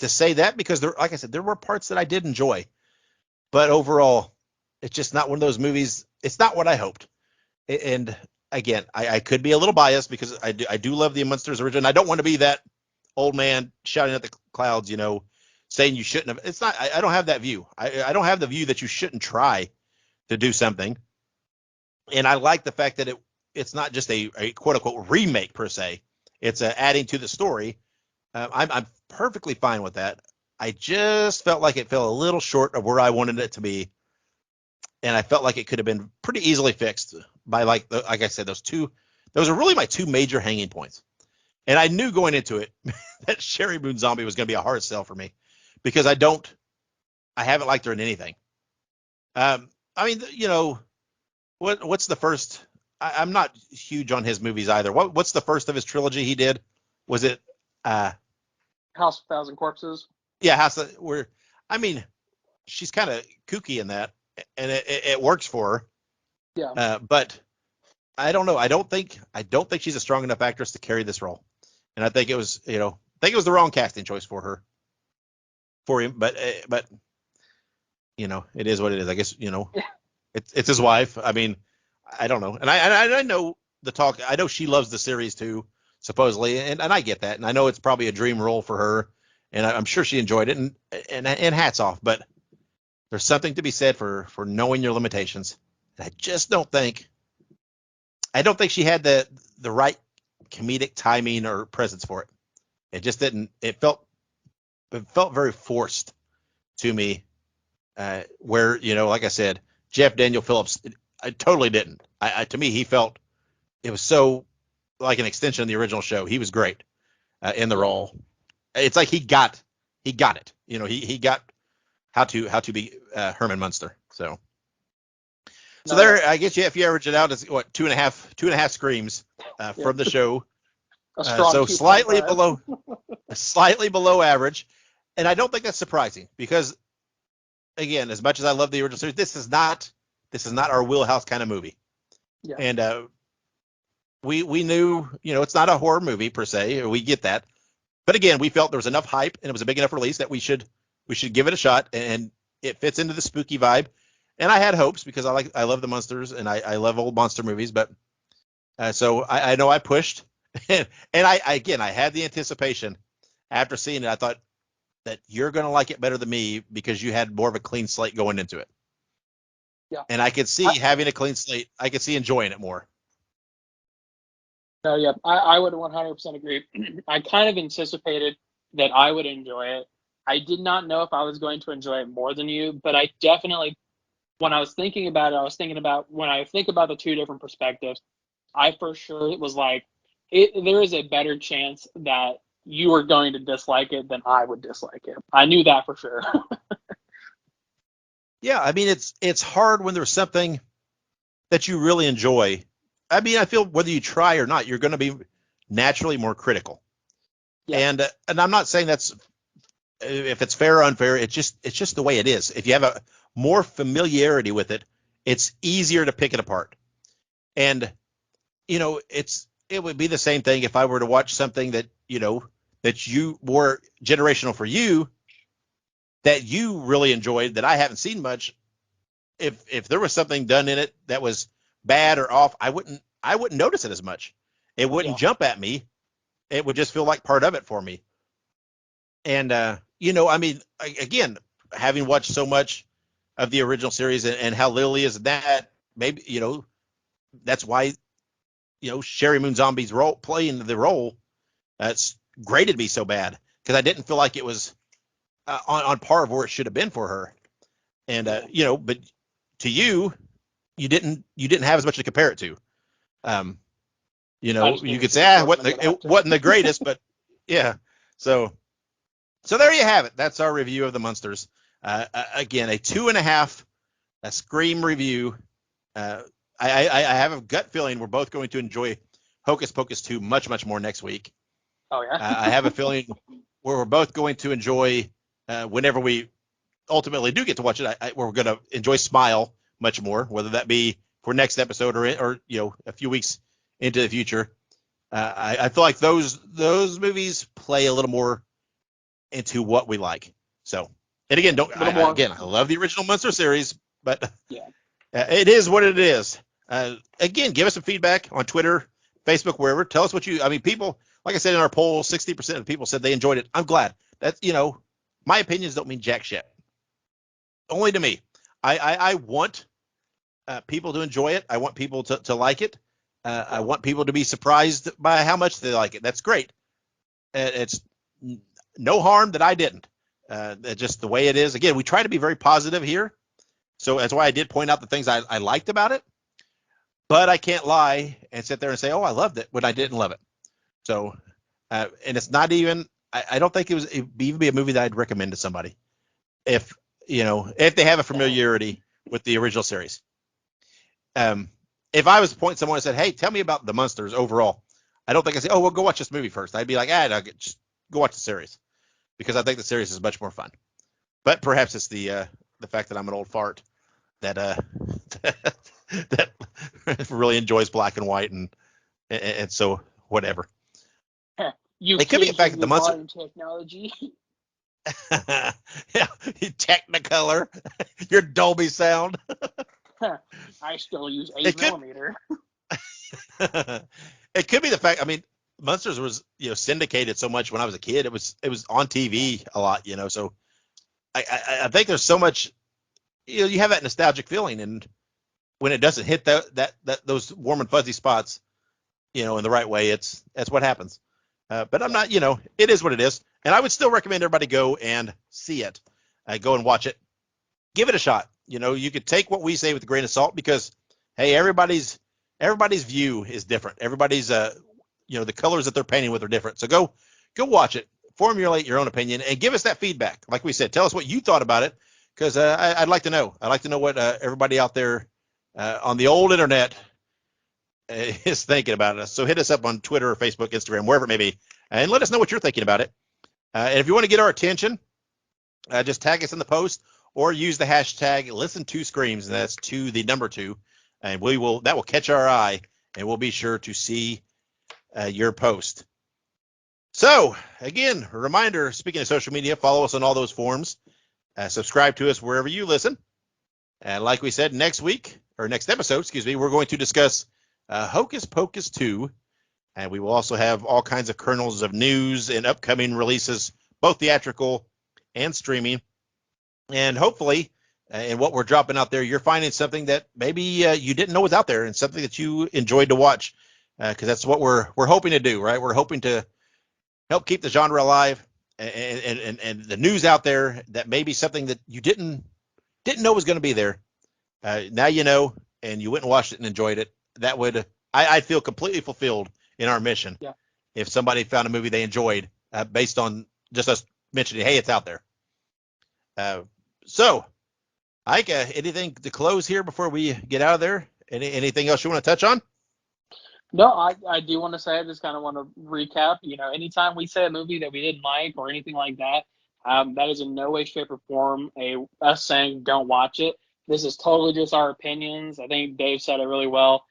to say that, because there, like I said, there were parts that I did enjoy, but overall, it's just not one of those movies. It's not what I hoped. And again, I could be a little biased because I do love the Munsters original. I don't want to be that old man shouting at the clouds, saying you shouldn't have. It's not. I don't have that view. I don't have the view that you shouldn't try to do something. And I like the fact that it's not just a quote unquote remake per se. It's adding to the story. I'm perfectly fine with that. I just felt like it fell a little short of where I wanted it to be, and I felt like it could have been pretty easily fixed by like I said, those are really my two major hanging points. And I knew going into it that Sherry Moon Zombie was going to be a hard sell for me, because I haven't liked her in anything. I mean, what's the first? I'm not huge on his movies either. What's the first of his trilogy he did? Was it House of a Thousand Corpses? Yeah, I mean, she's kind of kooky in that, and it works for her. Yeah. But I don't know. I don't think she's a strong enough actress to carry this role, and I think it was the wrong casting choice for him. But it is what it is. I guess it's his wife. I mean, I don't know, and I know the talk. I know she loves the series too, supposedly, and I get that, and I know it's probably a dream role for her, and I'm sure she enjoyed it, and hats off. But there's something to be said for knowing your limitations. And I just don't think she had the right comedic timing or presence for it. It just didn't. It felt very forced to me. Where like I said, Jeff Daniel Phillips, I totally didn't. To me, he felt it was so like an extension of the original show. He was great in the role. It's like he got it. He got how to be Herman Munster. So there, I guess if you average it out, it's what, two and a half screams from the show. A strong So 2.5. slightly below average, and I don't think that's surprising, because again, as much as I love the original series, this is not our wheelhouse kind of movie. Yeah. And we knew, it's not a horror movie per se. We get that, but again, we felt there was enough hype and it was a big enough release that we should give it a shot, and it fits into the spooky vibe. And I had hopes because I love the Munsters and I love old monster movies, but so I know I pushed, and I had the anticipation after seeing it. I thought that you're going to like it better than me because you had more of a clean slate going into it. Yeah. And I could see having a clean slate. I could see enjoying it more. No, yeah, I would 100% agree. I kind of anticipated that I would enjoy it. I did not know if I was going to enjoy it more than you, but I definitely, when I was thinking about it, I was thinking about, when I think about the two different perspectives, I for sure was like, there is a better chance that you are going to dislike it than I would dislike it. I knew that for sure. Yeah, I mean, it's hard when there's something that you really enjoy. I mean, I feel whether you try or not, you're going to be naturally more critical. Yeah. And I'm not saying that's if it's fair or unfair. It's just the way it is. If you have a more familiarity with it, it's easier to pick it apart. And it would be the same thing if I were to watch something that that you were generational for you, that you really enjoyed, that I haven't seen much. If there was something done in it that was bad or off, I wouldn't notice it as much. It wouldn't jump at me. It would just feel like part of it for me. And I mean, again, having watched so much of the original series and how Lily is that, maybe that's why Sherry Moon Zombie's playing the role that's graded me so bad, because I didn't feel like it was on par of where it should have been for her. And but to you didn't have as much to compare it to. You could say it wasn't the greatest, but yeah. So there you have it. That's our review of the Munsters. Again, a 2.5, a Scream review. I have a gut feeling we're both going to enjoy Hocus Pocus 2 much, much more next week. Oh yeah. I have a feeling we're both going to enjoy whenever we ultimately do get to watch it. We're going to enjoy Smile much more, whether that be for next episode or a few weeks into the future. I feel like those movies play a little more into what we like. So, and again, I love the original Munster series, but yeah, it is what it is. Again, give us some feedback on Twitter, Facebook, wherever. Tell us what people, like I said in our poll, 60% of people said they enjoyed it. I'm glad. That's, my opinions don't mean jack shit. Only to me. I want people to enjoy it. I want people to like it. I want people to be surprised by how much they like it. That's great. It's no harm that I didn't. Just the way it is. Again, we try to be very positive here. So that's why I did point out the things I liked about it. But I can't lie and sit there and say, oh, I loved it when I didn't love it. So, and it's not even, I don't think it'd even be a movie that I'd recommend to somebody if they have a familiarity with the original series. If I was to point someone and said, hey, tell me about the Munsters overall, I don't think I'd say, oh, well, go watch this movie first. I'd be like, no, just go watch the series, because I think the series is much more fun. But perhaps it's the fact that I'm an old fart that that really enjoys black and white, and so whatever. It could be the fact that the Munsters technology. Yeah, Technicolor, your Dolby sound. I still use 8mm. It could be the fact. I mean, Munsters was syndicated so much when I was a kid. It was on TV a lot. So I think there's so much. You have that nostalgic feeling, and when it doesn't hit that those warm and fuzzy spots, in the right way, that's what happens. But I'm not. It is what it is, and I would still recommend everybody go and see it. Go and watch it. Give it a shot. You could take what we say with a grain of salt, because, hey, everybody's view is different. Everybody's, the colors that they're painting with are different. So go watch it, formulate your own opinion, and give us that feedback. Like we said, tell us what you thought about it, because I'd like to know. I'd like to know what everybody out there on the old internet is thinking about us. So hit us up on Twitter or Facebook, Instagram, wherever it may be, and let us know what you're thinking about it. And if you want to get our attention, just tag us in the post, or use the hashtag #Listen2Screams, and that's 2, the number 2, and that will catch our eye, and we'll be sure to see your post. So again, a reminder, speaking of social media, follow us on all those forums, subscribe to us wherever you listen, and like we said, next episode, we're going to discuss Hocus Pocus 2, and we will also have all kinds of kernels of news and upcoming releases, both theatrical and streaming. And hopefully, in what we're dropping out there, you're finding something that maybe you didn't know was out there, and something that you enjoyed to watch, because that's what we're hoping to do, right? We're hoping to help keep the genre alive, and the news out there that maybe something that you didn't know was going to be there. Now you know, and you went and watched it and enjoyed it. That would I'd feel completely fulfilled in our mission. Yeah. If somebody found a movie they enjoyed based on just us mentioning, hey, it's out there. So, Ike, anything to close here before we get out of there? Anything else you want to touch on? No, I do want to say, I just kind of want to recap. Anytime we say a movie that we didn't like or anything like that, that is in no way, shape, or form us saying don't watch it. This is totally just our opinions. I think Dave said it really well.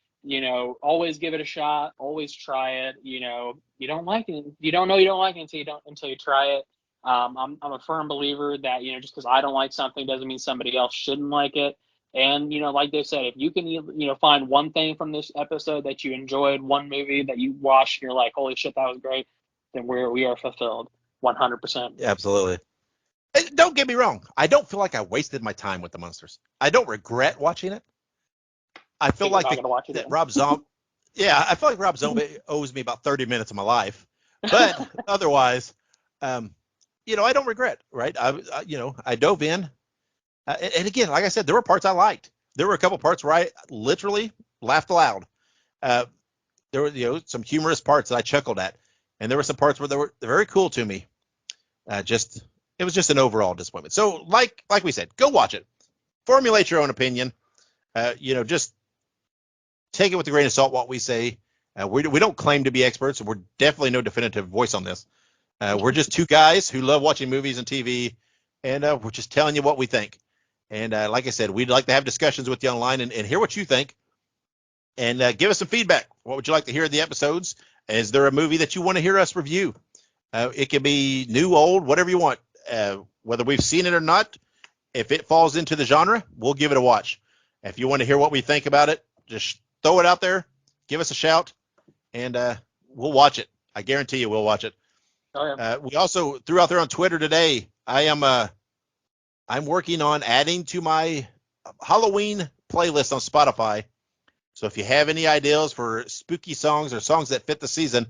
Always give it a shot. Always try it. You don't like it. You don't know you don't like it until you try it. I'm a firm believer that, just because I don't like something doesn't mean somebody else shouldn't like it. And, like Dave said, if you can, find one thing from this episode that you enjoyed, one movie that you watched and you're like, holy shit, that was great, then we are fulfilled 100%. Absolutely. Don't get me wrong. I don't feel like I wasted my time with the Munsters. I don't regret watching it. I feel like that Rob Zombie. Yeah, I feel like Rob Zombie owes me about 30 minutes of my life, but otherwise, I don't regret, right? I dove in, and again, like I said, there were parts I liked. There were a couple parts where I literally laughed aloud. There were, some humorous parts that I chuckled at, and there were some parts where they were very cool to me. It was just an overall disappointment. So, like we said, go watch it, formulate your own opinion. Just take it with a grain of salt. What we say, we don't claim to be experts, and we're definitely no definitive voice on this. We're just two guys who love watching movies and TV, and we're just telling you what we think. And like I said, we'd like to have discussions with you online and hear what you think. And give us some feedback. What would you like to hear in the episodes? Is there a movie that you want to hear us review? It can be new, old, whatever you want. Whether we've seen it or not, if it falls into the genre, we'll give it a watch. If you want to hear what we think about it, just throw it out there, give us a shout, and we'll watch it. I guarantee you we'll watch it. Oh, yeah. We also threw out there on Twitter today, I'm working on adding to my Halloween playlist on Spotify. So if you have any ideas for spooky songs or songs that fit the season,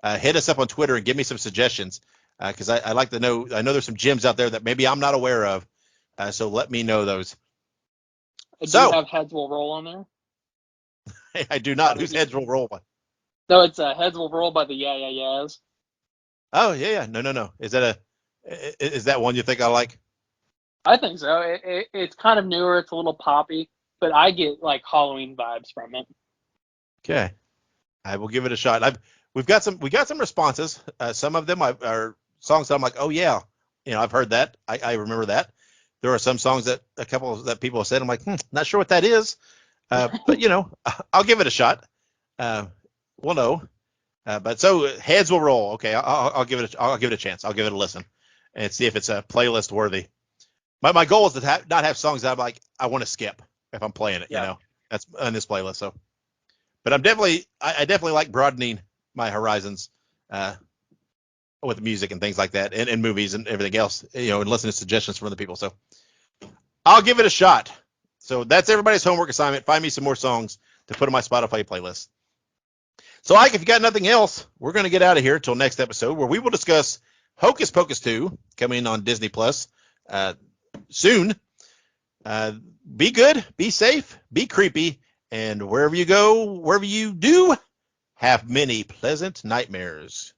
hit us up on Twitter and give me some suggestions, because I like to know. I know there's some gems out there that maybe I'm not aware of, so let me know those. Do So you have Heads Will Roll on there? I do not. Whose heads will roll? No, it's Heads Will Roll by the Yeah Yeah Yeahs. Oh yeah. No. Is that one you think I like? I think so. It's kind of newer. It's a little poppy, but I get like Halloween vibes from it. Okay, I will give it a shot. We got some responses. Some of them are songs that I'm like, oh yeah, I've heard that. I remember that. There are some songs that a couple that people have said, I'm like, not sure what that is, but I'll give it a shot. We'll know. But so heads will roll. Okay, I'll give it a chance. I'll give it a listen and see if it's a playlist worthy. My goal is to not have songs that I'm like I want to skip if I'm playing it. Yeah. That's on this playlist. So, but I definitely like broadening my horizons with music and things like that, and movies and everything else. And listening to suggestions from other people. So, I'll give it a shot. So that's everybody's homework assignment. Find me some more songs to put on my Spotify playlist. So, Ike, if you got nothing else, we're going to get out of here until next episode, where we will discuss Hocus Pocus 2 coming on Disney Plus soon. Be good, be safe, be creepy, and wherever you go, wherever you do, have many pleasant nightmares.